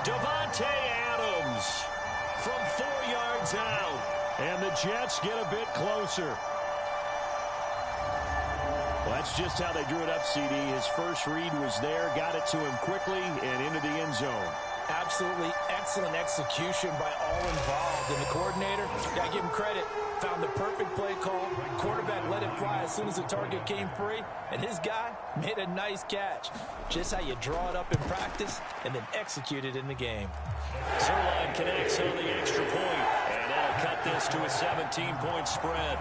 Davante Adams from 4 yards out. And the Jets get a bit closer. Well, that's just how they drew it up, CD. His first read was there, got it to him quickly, and into the end zone. Absolutely excellent execution by all involved. And the coordinator, got to give him credit, found the perfect play call. Quarterback let it fly as soon as the target came free. And his guy made a nice catch. Just how you draw it up in practice and then execute it in the game. Zerline connects on the extra point. And that'll cut this to a 17-point spread.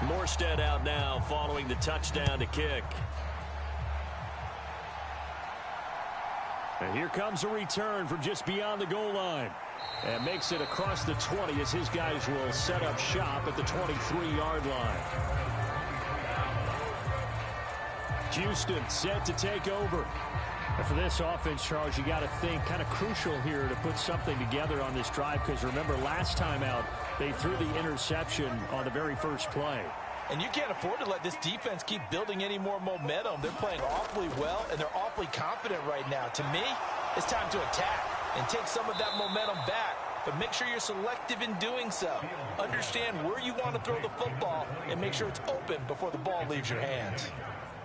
Morstead out now following the touchdown to kick. And here comes a return from just beyond the goal line. And makes it across the 20 as his guys will set up shop at the 23-yard line. Houston set to take over. And for this offense, Charles, you got to think kind of crucial here to put something together on this drive because remember last time out they threw the interception on the very first play. And you can't afford to let this defense keep building any more momentum. They're playing awfully well, and they're awfully confident right now. To me, it's time to attack and take some of that momentum back. But make sure you're selective in doing so. Understand where you want to throw the football and make sure it's open before the ball leaves your hands.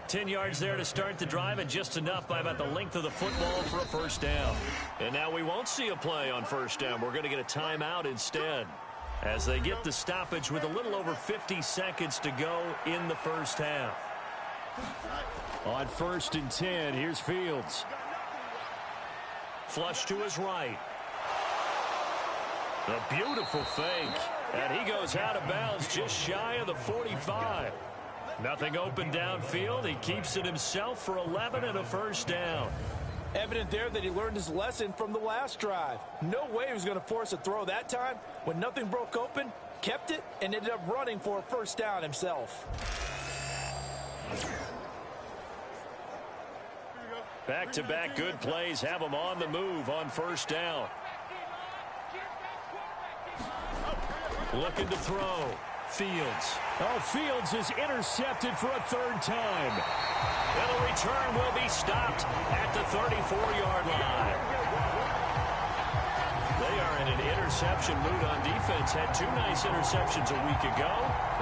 10 yards there to start the drive and just enough by about the length of the football for a first down. And now we won't see a play on first down. We're going to get a timeout instead as they get the stoppage with a little over 50 seconds to go in the first half. On 1st and 10, here's Fields. Flush to his right. A beautiful fake. And he goes out of bounds just shy of the 45. Nothing open downfield. He keeps it himself for 11 and a first down. Evident there that he learned his lesson from the last drive. No way he was going to force a throw that time. When nothing broke open, kept it, and ended up running for a first down himself. Back-to-back good plays have him on the move on first down. Looking to throw. Fields. Oh, Fields is intercepted for a third time. And the return will be stopped at the 34-yard line. They are in an interception mood on defense. Had 2 nice interceptions a week ago.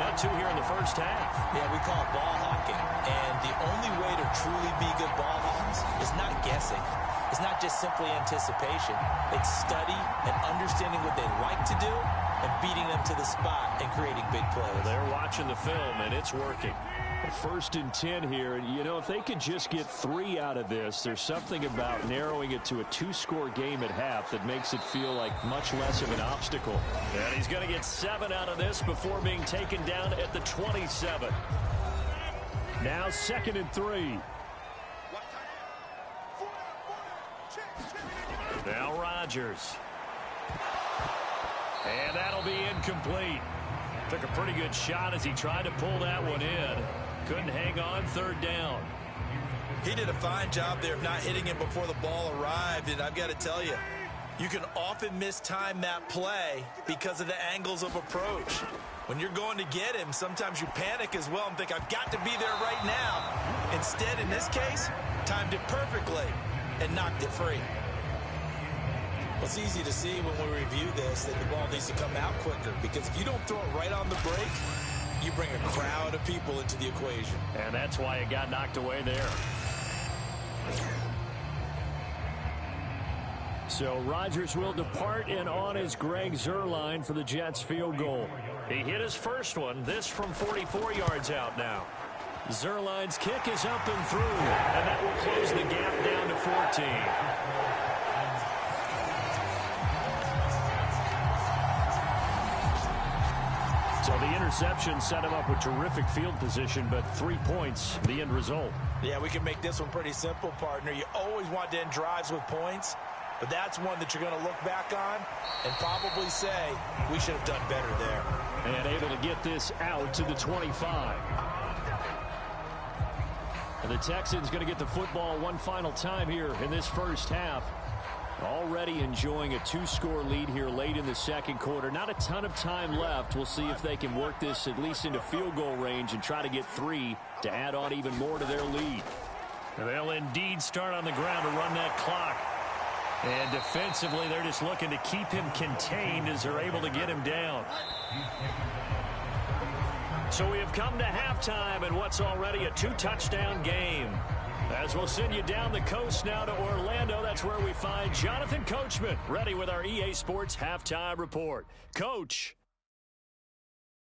Now 2 here in the first half. Yeah, we call it ball hawking. And the only way to truly be good ball hawks is not guessing. It's not just simply anticipation. It's study and understanding what they like to do and beating them to the spot and creating big plays. They're watching the film, and it's working. First and 10 here. And, you know, if they could just get 3 out of this, there's something about narrowing it to a 2-score game at half that makes it feel like much less of an obstacle. And he's going to get 7 out of this before being taken down at the 27. Now 2nd and 3. Now Rodgers. And that'll be incomplete. Took a pretty good shot as he tried to pull that one in. Couldn't hang on, 3rd down. He did a fine job there of not hitting him before the ball arrived. And I've got to tell you, you can often mistime that play because of the angles of approach. When you're going to get him, sometimes you panic as well and think, I've got to be there right now. Instead, in this case, timed it perfectly and knocked it free. Well, it's easy to see when we review this that the ball needs to come out quicker, because if you don't throw it right on the break, you bring a crowd of people into the equation. And that's why it got knocked away there. So Rodgers will depart, and on is Greg Zuerlein for the Jets field goal. He hit his first one, this from 44 yards out now. Zuerlein's kick is up and through, and that will close the gap down to 14. So the interception set him up with terrific field position, but 3 points, the end result. Yeah, we can make this one pretty simple, partner. You always want to end drives with points, but that's one that you're going to look back on and probably say, we should have done better there. And able to get this out to the 25. And the Texans going to get the football one final time here in this first half. Already enjoying a 2-score lead here late in the second quarter. Not a ton of time left. We'll see if they can work this at least into field goal range and try to get 3 to add on even more to their lead. They'll indeed start on the ground to run that clock. And defensively, they're just looking to keep him contained as they're able to get him down. So we have come to halftime in what's already a 2-touchdown game. As we'll send you down the coast now to Orlando, that's where we find Jonathan Coachman ready with our EA Sports Halftime Report. Coach.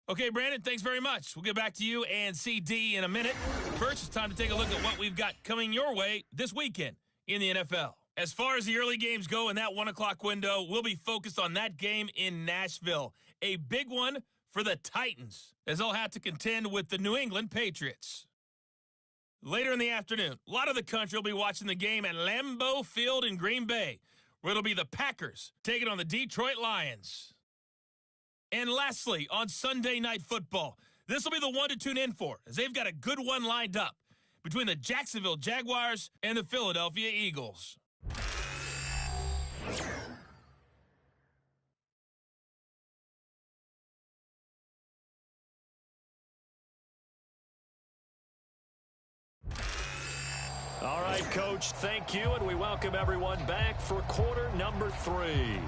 Okay, Brandon, thanks very much. We'll get back to you and CD in a minute. First, it's time to take a look at what we've got coming your way this weekend in the NFL. As far as the early games go in that 1 o'clock window, we'll be focused on that game in Nashville. A big one for the Titans, as they'll have to contend with the New England Patriots. Later in the afternoon, a lot of the country will be watching the game at Lambeau Field in Green Bay, where it'll be the Packers taking on the Detroit Lions. And lastly, on Sunday Night Football, this will be the one to tune in for, as they've got a good one lined up between the Jacksonville Jaguars and the Philadelphia Eagles. All right, Coach, thank you, and we welcome everyone back for quarter number 3.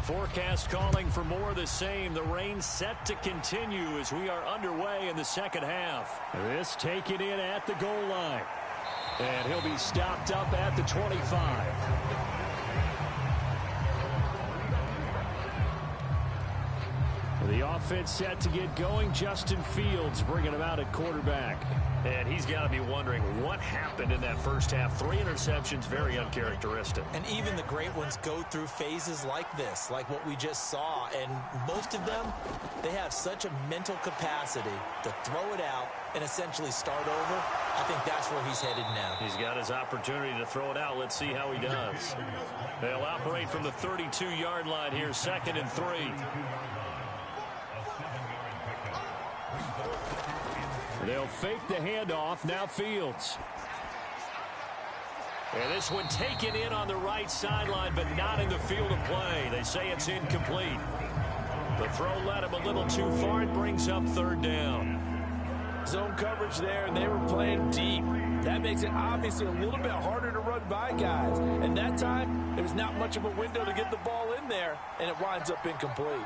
Forecast calling for more of the same. The rain set to continue as we are underway in the second half. This taken in at the goal line. And he'll be stopped up at the 25. The offense set to get going. Justin Fields bringing him out at quarterback. And he's got to be wondering what happened in that first half. 3 interceptions, very uncharacteristic. And even the great ones go through phases like this, like what we just saw. And most of them, they have such a mental capacity to throw it out and essentially start over. I think that's where he's headed now. He's got his opportunity to throw it out. Let's see how he does. They'll operate from the 32-yard line here, 2nd and 3. They'll fake the handoff. Now Fields. And this one taken in on the right sideline, but not in the field of play. They say it's incomplete. The throw led him a little too far. It brings up third down. Zone coverage there, and they were playing deep. That makes it obviously a little bit harder to run by guys. And that time, there's not much of a window to get the ball in there, and it winds up incomplete.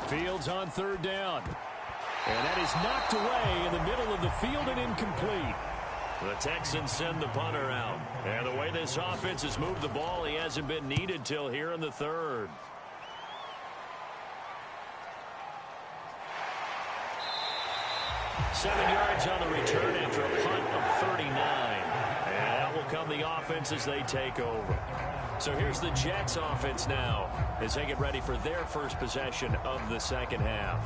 Fields on third down. And that is knocked away in the middle of the field and incomplete. The Texans send the punter out. And the way this offense has moved the ball, he hasn't been needed till here in the third. Seven yards on the return after a punt of 39. And that will come the offense as they take over. So here's the Jets offense now as they get ready for their first possession of the second half.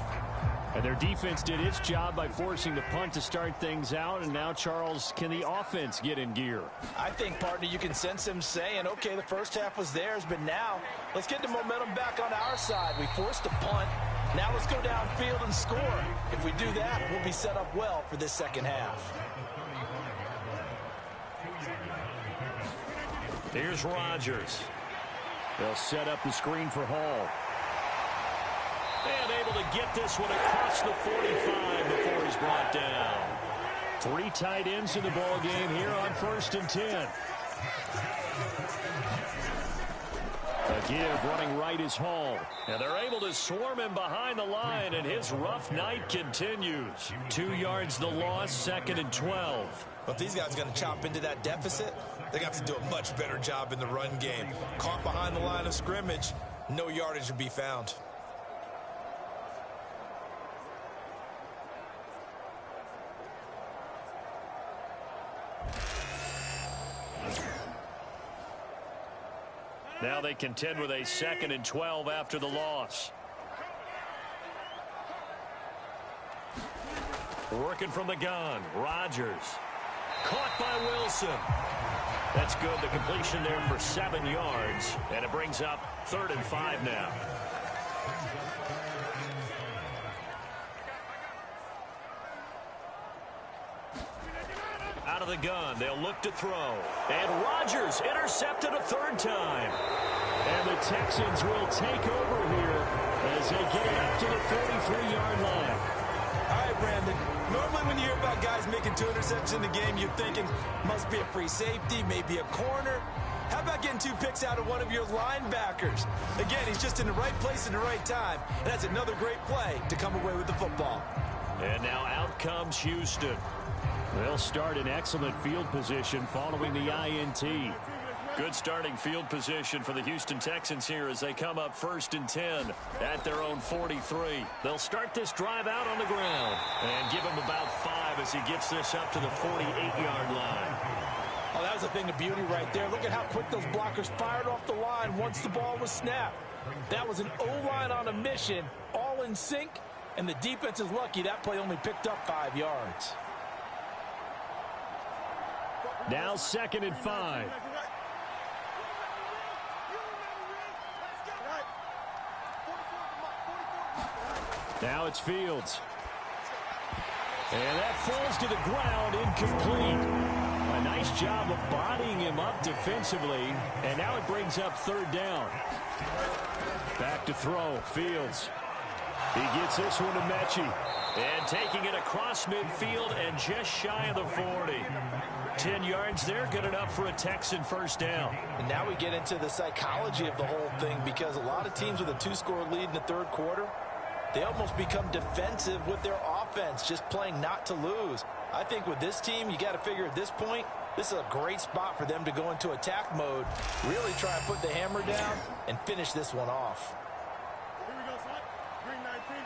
And their defense did its job by forcing the punt to start things out. And now, Charles, can the offense get in gear? I think, partner, you can sense him saying, okay, the first half was theirs, but now let's get the momentum back on our side. We forced a punt. Now let's go downfield and score. If we do that, we'll be set up well for this second half. Here's Rodgers. They'll set up the screen for Hall. And able to get this one across the 45 before he's brought down. 3 tight ends in the ball game here on 1st and 10. A give running right is Hall. And they're able to swarm him behind the line, and his rough night continues. 2 yards the loss, 2nd and 12. But if these guys are going to chop into that deficit, they're going to have to do a much better job in the run game. Caught behind the line of scrimmage, no yardage to be found. Now they contend with a 2nd and 12 after the loss. Working from the gun, Rodgers. Caught by Wilson. That's good. The completion there for 7 yards. And it brings up 3rd and 5 now. Out of the gun, they'll look to throw. And Rodgers intercepted a 3rd time. And the Texans will take over here as they get it up to the 43-yard line. All right, Brandon. Normally when you hear about guys making 2 interceptions in the game, you're thinking must be a free safety, maybe a corner. How about getting 2 picks out of one of your linebackers? Again, he's just in the right place at the right time. And that's another great play to come away with the football. And now out comes Houston. They'll start in excellent field position following the INT. Good starting field position for the Houston Texans here as they come up 1st and 10 at their own 43. They'll start this drive out on the ground and give him about 5 as he gets this up to the 48-yard line. Oh, that was a thing of beauty right there. Look at how quick those blockers fired off the line once the ball was snapped. That was an O-line on a mission, all in sync, and the defense is lucky that play only picked up 5 yards. Now 2nd and 5. Now it's Fields. And that falls to the ground, incomplete. A nice job of bodying him up defensively. And now it brings up 3rd down. Back to throw, Fields. He gets this one to Mechie. And taking it across midfield and just shy of the 40. 10 yards there, good enough for a Texan 1st down. And now we get into the psychology of the whole thing because a lot of teams with a 2-score lead in the 3rd quarter, they almost become defensive with their offense, just playing not to lose. I think with this team, you got to figure at this point, this is a great spot for them to go into attack mode, really try and put the hammer down and finish this one off. Here we go, son. Green 19,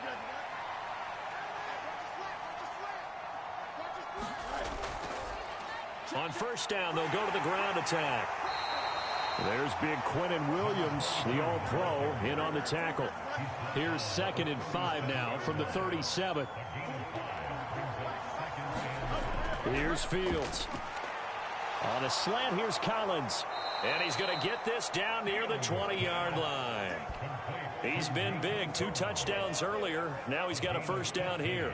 On 1st down, they'll go to the ground attack. There's big Quinnen Williams, the All-Pro, in on the tackle. Here's 2nd and 5 now from the 37. Here's Fields. On a slant, here's Collins. And he's going to get this down near the 20-yard line. He's been big. 2 touchdowns earlier. Now he's got a 1st down here.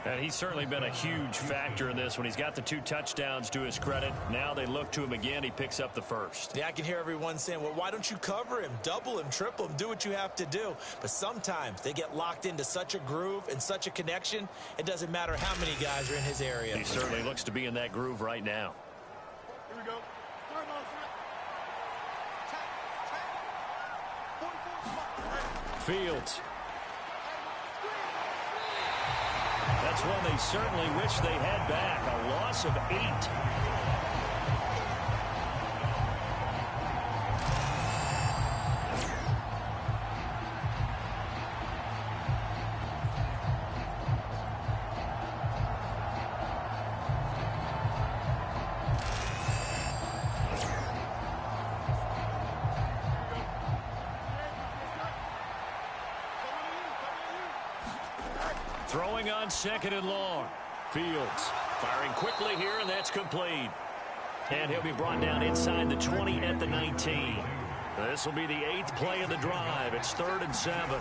And he's certainly been a huge factor in this when he's got the 2 touchdowns to his credit. Now they look to him again. He picks up the first. Yeah, I can hear everyone saying, well, why don't you cover him, double him, triple him, do what you have to do. But sometimes they get locked into such a groove and such a connection, it doesn't matter how many guys are in his area. He certainly looks to be in that groove right now. Here we go. Third on set. 10, 44. Fields. That's one they certainly wish they had back. A loss of 8. Throwing on 2nd and long. Fields firing quickly here, and that's complete. And he'll be brought down inside the 20 at the 19. This will be the 8th play of the drive. It's 3rd and 7.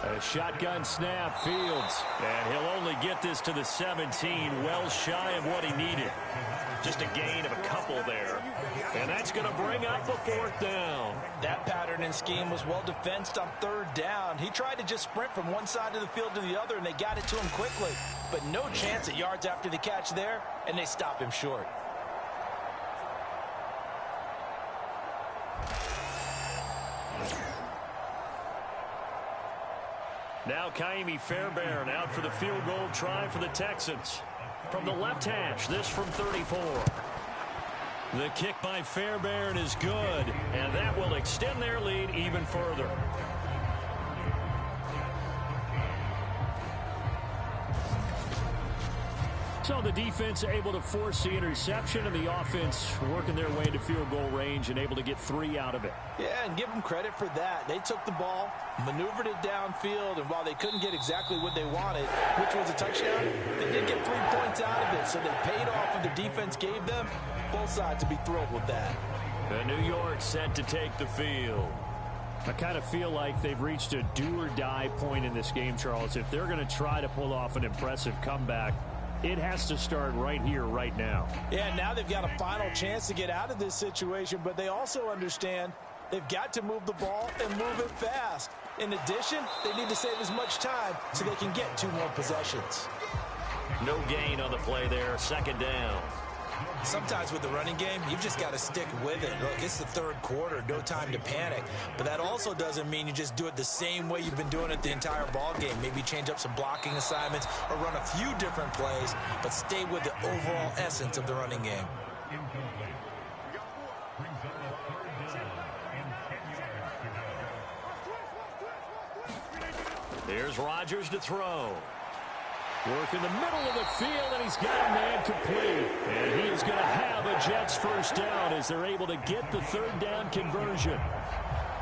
A shotgun snap, Fields. And he'll only get this to the 17, well shy of what he needed. Just a gain of a couple there. And that's going to bring up the 4th down. That pattern and scheme was well defensed on 3rd down. He tried to just sprint from one side of the field to the other, and they got it to him quickly. But no chance at yards after the catch there, and they stop him short. Now Kaimi Fairbairn out for the field goal try for the Texans. From the left hash, this from 34. The kick by Fairbairn is good, and that will extend their lead even further. So the defense able to force the interception, and the offense working their way to field goal range and able to get 3 out of it. Yeah, and give them credit for that. They took the ball, maneuvered it downfield, and while they couldn't get exactly what they wanted, which was a touchdown, they did get 3 points out of it. So they paid off what the defense gave them. Both sides to be thrilled with that. And New York set to take the field. I kind of feel like they've reached a do-or-die point in this game, Charles. If they're going to try to pull off an impressive comeback, it has to start right here, right now. Yeah, now they've got a final chance to get out of this situation, but they also understand they've got to move the ball and move it fast. In addition, they need to save as much time so they can get 2 more possessions. No gain on the play there, 2nd down. Sometimes with the running game, you've just got to stick with it. Look, it's the 3rd quarter, no time to panic. But that also doesn't mean you just do it the same way you've been doing it the entire ball game. Maybe change up some blocking assignments or run a few different plays, but stay with the overall essence of the running game. Here's Rodgers to throw. Work in the middle of the field, and he's got a man complete. And he is going to have a Jets first down as they're able to get the 3rd down conversion.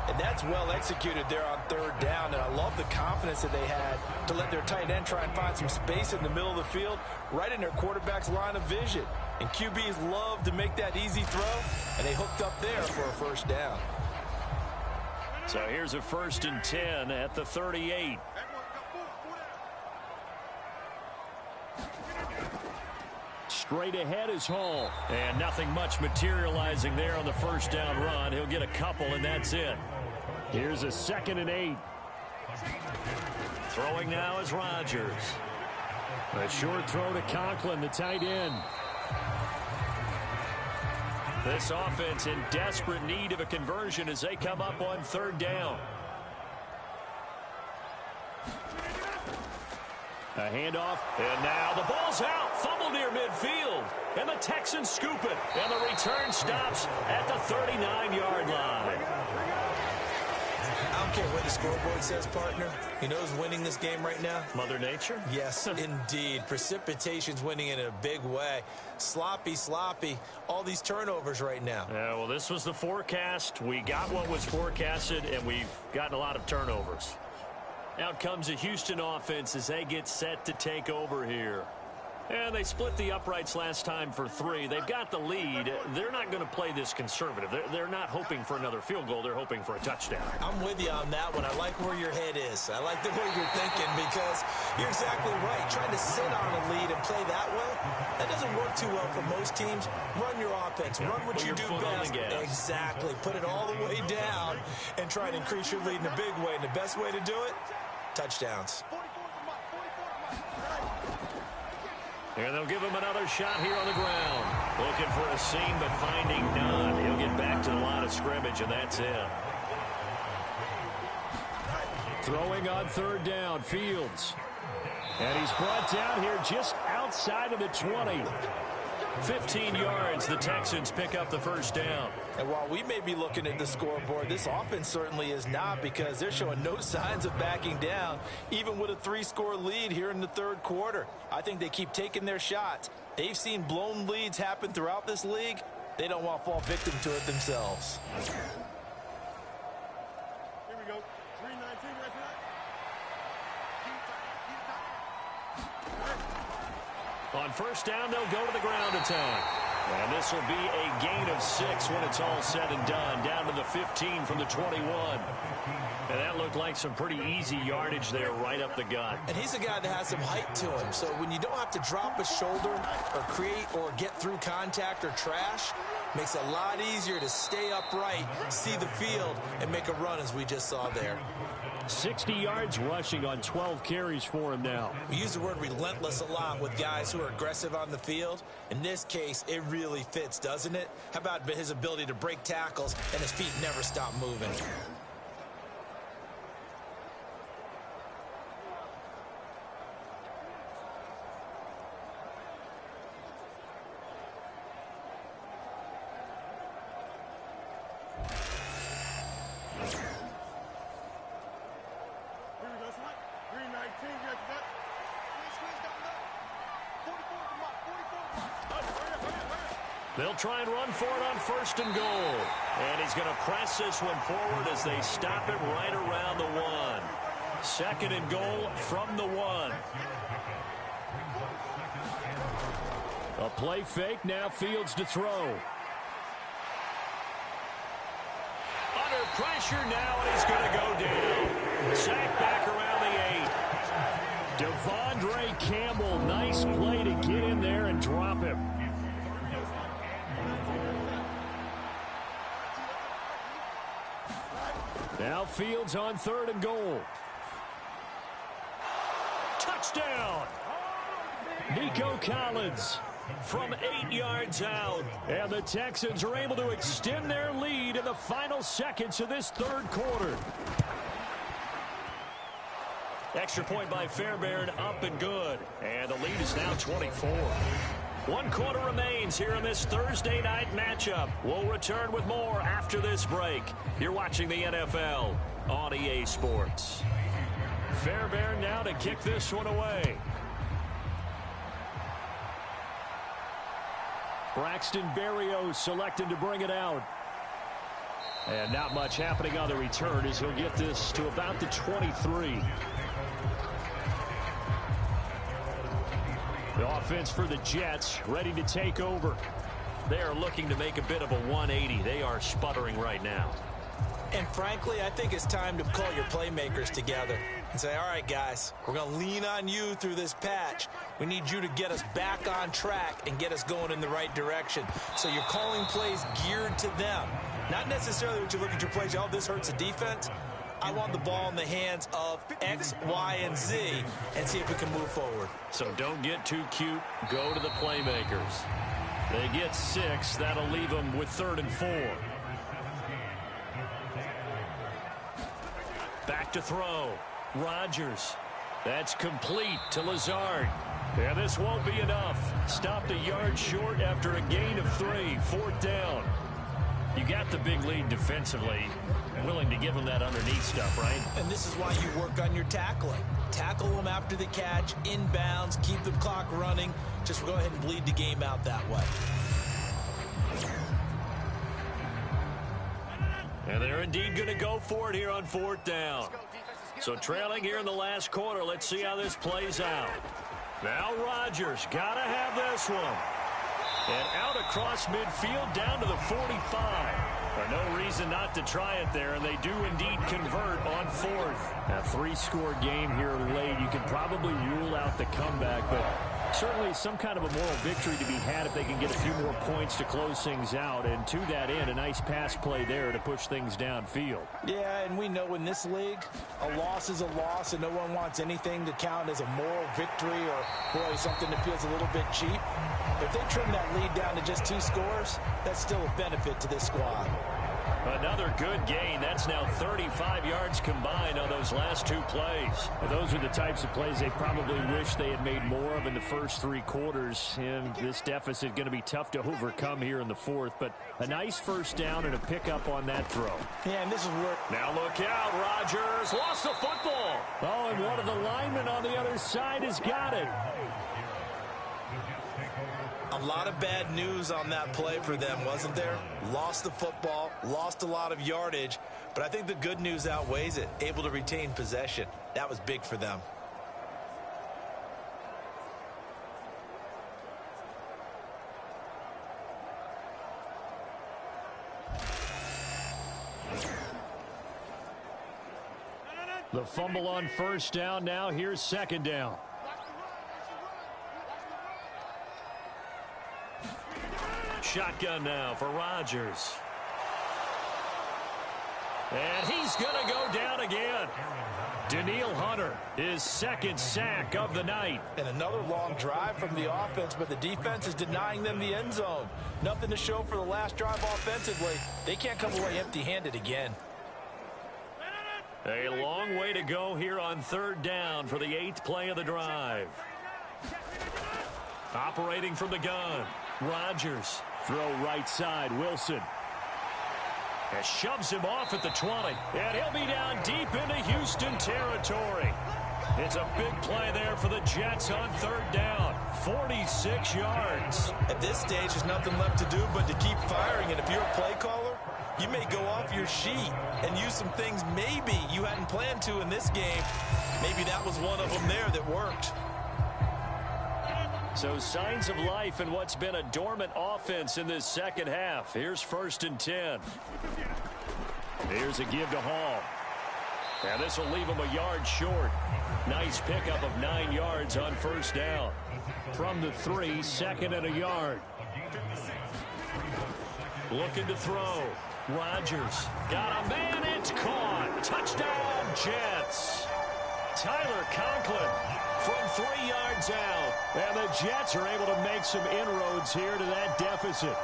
And that's well executed there on 3rd down, and I love the confidence that they had to let their tight end try and find some space in the middle of the field, right in their quarterback's line of vision. And QBs love to make that easy throw, and they hooked up there for a first down. So here's a 1st and 10 at the 38. Straight ahead is Hall. And nothing much materializing there on the 1st down run. He'll get a couple, and that's it. Here's a 2nd and 8. Throwing now is Rodgers. A short throw to Conklin, the tight end. This offense in desperate need of a conversion as they come up on 3rd down. A handoff, and now the ball's out. Fumble near midfield, and the Texans scoop it. And the return stops at the 39-yard line. I don't care what the scoreboard says, partner. You know who's winning this game right now? Mother Nature? Yes, indeed. Precipitation's winning in a big way. Sloppy, all these turnovers right now. Yeah, well, this was the forecast. We got what was forecasted, and we've gotten a lot of turnovers. Out comes the Houston offense as they get set to take over here. And they split the uprights last time for 3. They've got the lead. They're not going to play this conservative. They're not hoping for another field goal. They're hoping for a touchdown. I'm with you on that one. I like where your head is. I like the way you're thinking because you're exactly right. Trying to sit on a lead and play that way, that doesn't work too well for most teams. Run your offense. Run what you do best. Exactly. Put it all the way down and try to increase your lead in a big way. And the best way to do it, touchdowns. And they'll give him another shot here on the ground. Looking for a seam, but finding none. He'll get back to the line of scrimmage, and that's it. Throwing on 3rd down, Fields. And he's brought down here just outside of the 20. 15 yards, the Texans pick up the first down. And while we may be looking at the scoreboard, this offense certainly is not because they're showing no signs of backing down, even with a 3-score lead here in the 3rd quarter. I think they keep taking their shots. They've seen blown leads happen throughout this league. They don't want to fall victim to it themselves. Here we go. 3-19 right for that. On first down, they'll go to the ground attack. And this will be a gain of 6 when it's all said and done. Down to the 15 from the 21. And that looked like some pretty easy yardage there right up the gut. And he's a guy that has some height to him. So when you don't have to drop a shoulder or create or get through contact or trash, makes it a lot easier to stay upright, see the field, and make a run as we just saw there. 60 yards rushing on 12 carries for him now. We use the word relentless a lot with guys who are aggressive on the field. In this case, it really fits, doesn't it? How about his ability to break tackles and his feet never stop moving? They'll try and run for it on 1st and goal. And he's going to press this one forward as they stop it right around the 1. 2nd and goal from the 1. A play fake, now Fields to throw. Under pressure now, and he's going to go down. Sacked back around the 8. Devondre Campbell, nice play to get in there and drop him. Now Fields on 3rd and goal. Touchdown! Nico Collins from 8 yards out. And the Texans are able to extend their lead in the final seconds of this 3rd quarter. Extra point by Fairbairn, up and good. And the lead is now 24. 1 quarter remains here in this Thursday night matchup. We'll return with more after this break. You're watching the NFL on EA Sports. Fairbairn now to kick this one away. Braxton Berrios selected to bring it out. And not much happening on the return as he'll get this to about the 23. The offense for the Jets ready to take over. They are looking to make a bit of a 180. They are sputtering right now. And frankly, I think it's time to call your playmakers together and say, all right, guys, we're going to lean on you through this patch. We need you to get us back on track and get us going in the right direction. So you're calling plays geared to them. Not necessarily what you look at your plays, oh, this hurts the defense. I want the ball in the hands of X, Y, and Z and see if we can move forward. So don't get too cute. Go to the playmakers. They get 6. That'll leave them with 3rd and 4. Back to throw. Rodgers. That's complete to Lazard. Yeah, this won't be enough. Stopped a yard short after a gain of 3. 4th down. You got the big lead defensively. Willing to give them that underneath stuff, right? And this is why you work on your tackling. Tackle them after the catch, inbounds, keep the clock running. Just go ahead and bleed the game out that way. And they're indeed going to go for it here on 4th down. So trailing here in the last quarter, let's see how this plays out. Now Rodgers got to have this one. And out across midfield down to the 45. No reason not to try it there, and they do indeed convert on fourth. A three-score game here late. You can probably rule out the comeback, but certainly some kind of a moral victory to be had if they can get a few more points to close things out. And to that end, a nice pass play there to push things downfield. Yeah, and we know in this league, a loss is a loss, and no one wants anything to count as a moral victory or, boy, something that feels a little bit cheap. If they trim that lead down to just 2 scores, that's still a benefit to this squad. Another good gain. That's now 35 yards combined on those last 2 plays. Well, those are the types of plays they probably wish they had made more of in the first 3 quarters. And this deficit going to be tough to overcome here in the fourth. But a nice first down and a pickup on that throw. Yeah, and this is where... Now look out. Rodgers lost the football. Oh, and one of the linemen on the other side has got it. A lot of bad news on that play for them, wasn't there? Lost the football, lost a lot of yardage, but I think the good news outweighs it. Able to retain possession. That was big for them. The fumble on first down. Now here's second down. Shotgun now for Rodgers. And he's going to go down again. Danielle Hunter, his second sack of the night. And another long drive from the offense, but the defense is denying them the end zone. Nothing to show for the last drive offensively. They can't come away empty-handed again. A long way to go here on third down for the 8th play of the drive. Operating from the gun. Rodgers. Throw right side. Wilson. And shoves him off at the 20. And he'll be down deep into Houston territory. It's a big play there for the Jets on third down. 46 yards. At this stage, there's nothing left to do but to keep firing. And if you're a play caller, you may go off your sheet and use some things maybe you hadn't planned to in this game. Maybe that was one of them there that worked. So signs of life in what's been a dormant offense in this second half. Here's 1st and 10. Here's a give to Hall. And this will leave him a yard short. Nice pickup of 9 yards on first down. From the 3, 2nd and a yard. Looking to throw. Rodgers got a man. It's caught. Touchdown, Jets. Tyler Conklin from 3 yards out. And the Jets are able to make some inroads here to that deficit.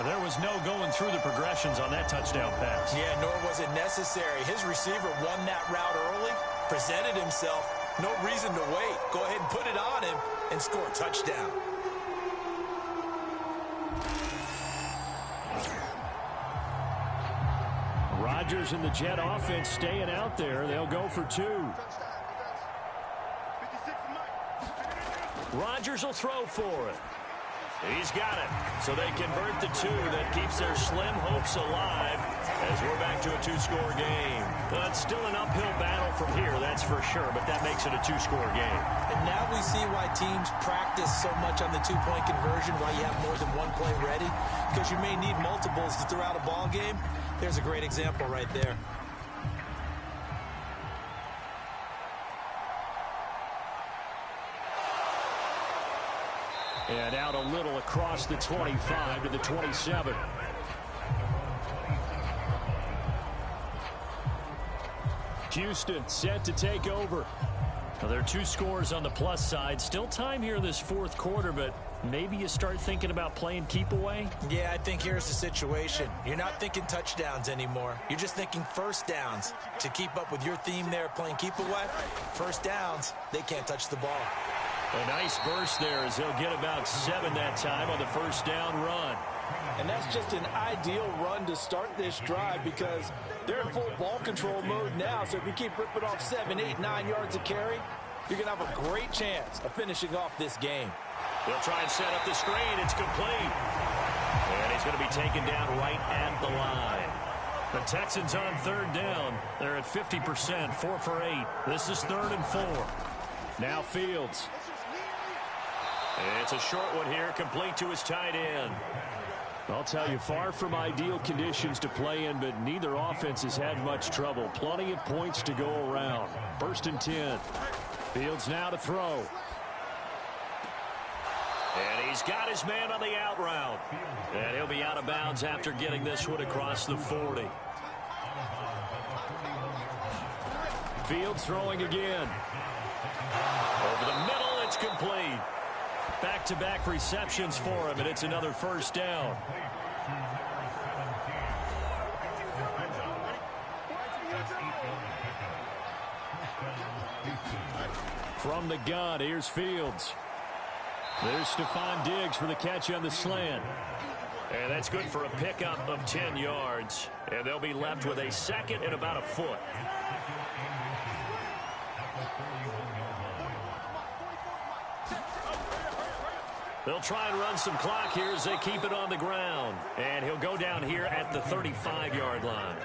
There was no going through the progressions on that touchdown pass. Yeah, nor was it necessary. His receiver won that route early, presented himself. No reason to wait. Go ahead and put it on him and score a touchdown. Rodgers and the Jet offense staying out there. They'll go for 2. Rodgers will throw for it. He's got it. So they convert the 2. That keeps their slim hopes alive as we're back to a 2-score game. But it's still an uphill battle from here, that's for sure, but that makes it a 2-score game. And now we see why teams practice so much on the 2-point conversion, why you have more than one play ready, because you may need multiples to throw out a ball game. There's a great example right there. And out a little across the 25 to the 27. Houston set to take over. Well, there are 2 scores on the plus side. Still time here in this fourth quarter, but maybe you start thinking about playing keep away? Yeah, I think here's the situation. You're not thinking touchdowns anymore. You're just thinking first downs. To keep up with your theme there, playing keep away, first downs, they can't touch the ball. A nice burst there as they'll get about 7 that time on the first down run. And that's just an ideal run to start this drive because they're in full ball control mode now. So if you keep ripping off 7, 8, 9 yards of carry, you're going to have a great chance of finishing off this game. They'll try and set up the screen. It's complete. And he's going to be taken down right at the line. The Texans on third down. They're at 50%, 4 for 8. This is 3rd and 4. Now Fields. It's a short one here, complete to his tight end. I'll tell you, far from ideal conditions to play in, but neither offense has had much trouble. Plenty of points to go around. 1st and 10. Fields now to throw. And he's got his man on the out route. And he'll be out of bounds after getting this one across the 40. Fields throwing again. Over the middle, it's complete. Back-to-back receptions for him, and it's another 1st down. From the gun, here's Fields. There's Stephon Diggs for the catch on the slant. And that's good for a pickup of 10 yards. And they'll be left with a 2nd and about a foot. They'll try and run some clock here as they keep it on the ground. And he'll go down here at the 35-yard line.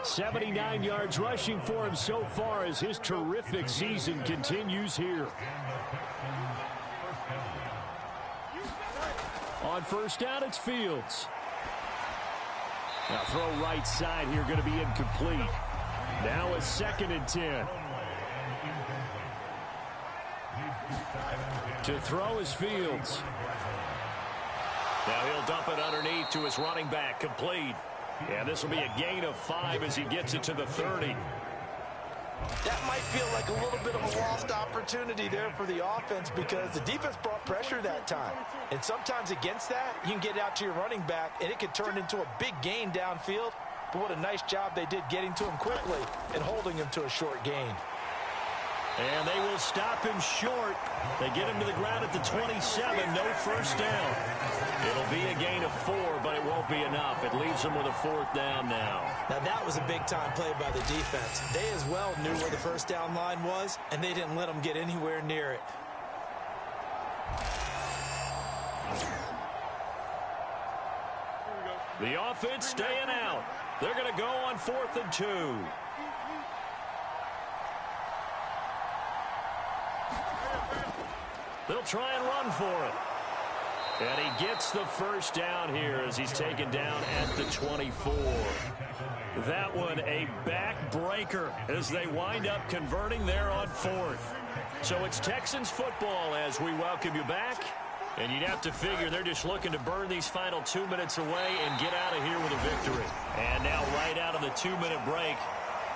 79 yards rushing for him so far as his terrific season continues here. On 1st down, it's Fields. Now throw right side here, going to be incomplete. Now a 2nd and 10. To throw is Fields. Now he'll dump it underneath to his running back, complete. And this will be a gain of 5 as he gets it to the 30. That might feel like a little bit of a lost opportunity there for the offense because the defense brought pressure that time. And sometimes against that, you can get out to your running back, and it could turn into a big gain downfield. But what a nice job they did getting to him quickly and holding him to a short gain. And they will stop him short. They get him to the ground at the 27. No 1st down. It'll be a gain of 4, but it won't be enough. It leaves them with a 4th down now. Now, that was a big-time play by the defense. They as well knew where the 1st down line was, and they didn't let them get anywhere near it. The offense staying out. They're going to go on 4th and 2. They'll try and run for it. And he gets the 1st down here as he's taken down at the 24. That one a backbreaker as they wind up converting there on 4th. So it's Texans football as we welcome you back. And you'd have to figure they're just looking to burn these final 2 minutes away and get out of here with a victory. And now right out of the 2-minute break,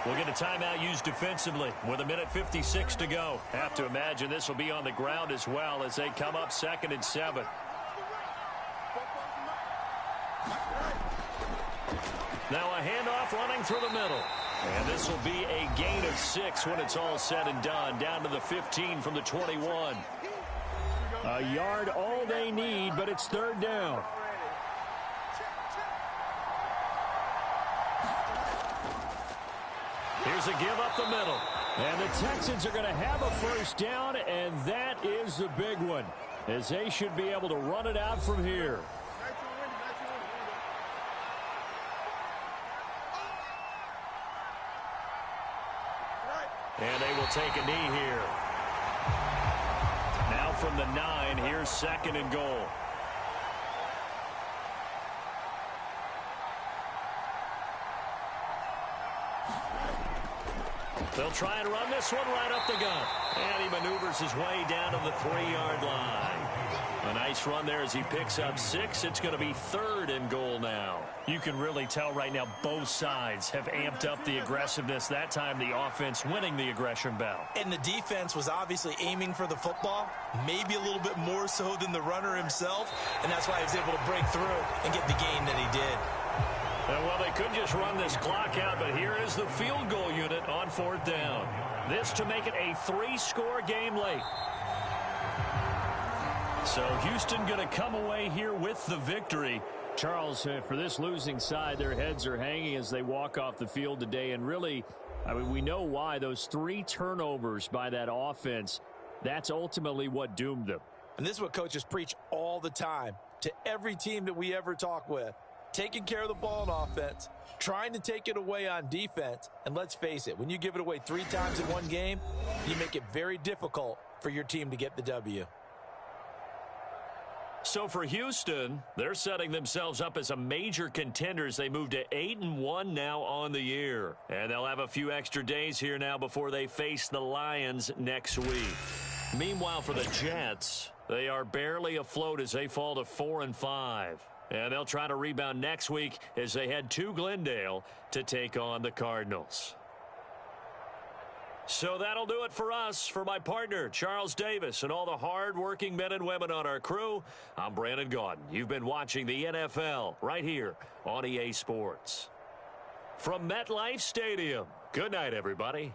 we'll get a timeout used defensively with 1:56 to go. Have to imagine this will be on the ground as well as they come up 2nd and 7. Now a handoff running through the middle. And this will be a gain of 6 when it's all said and done. Down to the 15 from the 21. A yard all they need, but it's 3rd down. Here's a give up the middle. And the Texans are going to have a 1st down, and that is the big one, as they should be able to run it out from here. And they will take a knee here. Now from the 9, here's 2nd and goal. They'll try and run this one right up the gut. And he maneuvers his way down to the 3-yard line. A nice run there as he picks up 6. It's going to be 3rd and goal now. You can really tell right now both sides have amped up the aggressiveness. That time the offense winning the aggression battle. And the defense was obviously aiming for the football, maybe a little bit more so than the runner himself. And that's why he was able to break through and get the gain that he did. Well, they could just run this clock out, but here is the field goal unit on 4th down. This to make it a 3-score game late. So Houston going to come away here with the victory. Charles, for this losing side, their heads are hanging as they walk off the field today. And really, I mean, we know why. Those 3 turnovers by that offense, that's ultimately what doomed them. And this is what coaches preach all the time to every team that we ever talk with. taking care of the ball on offense, trying to take it away on defense. And let's face it, when you give it away 3 times in one game, you make it very difficult for your team to get the W. So for Houston, they're setting themselves up as a major contender as they move to 8-1 now on the year. And they'll have a few extra days here now before they face the Lions next week. Meanwhile, for the Jets, they are barely afloat as they fall to 4-5. And they'll try to rebound next week as they head to Glendale to take on the Cardinals. So that'll do it for us. For my partner, Charles Davis, and all the hard-working men and women on our crew, I'm Brandon Gaudin. You've been watching the NFL right here on EA Sports. From MetLife Stadium, good night, everybody.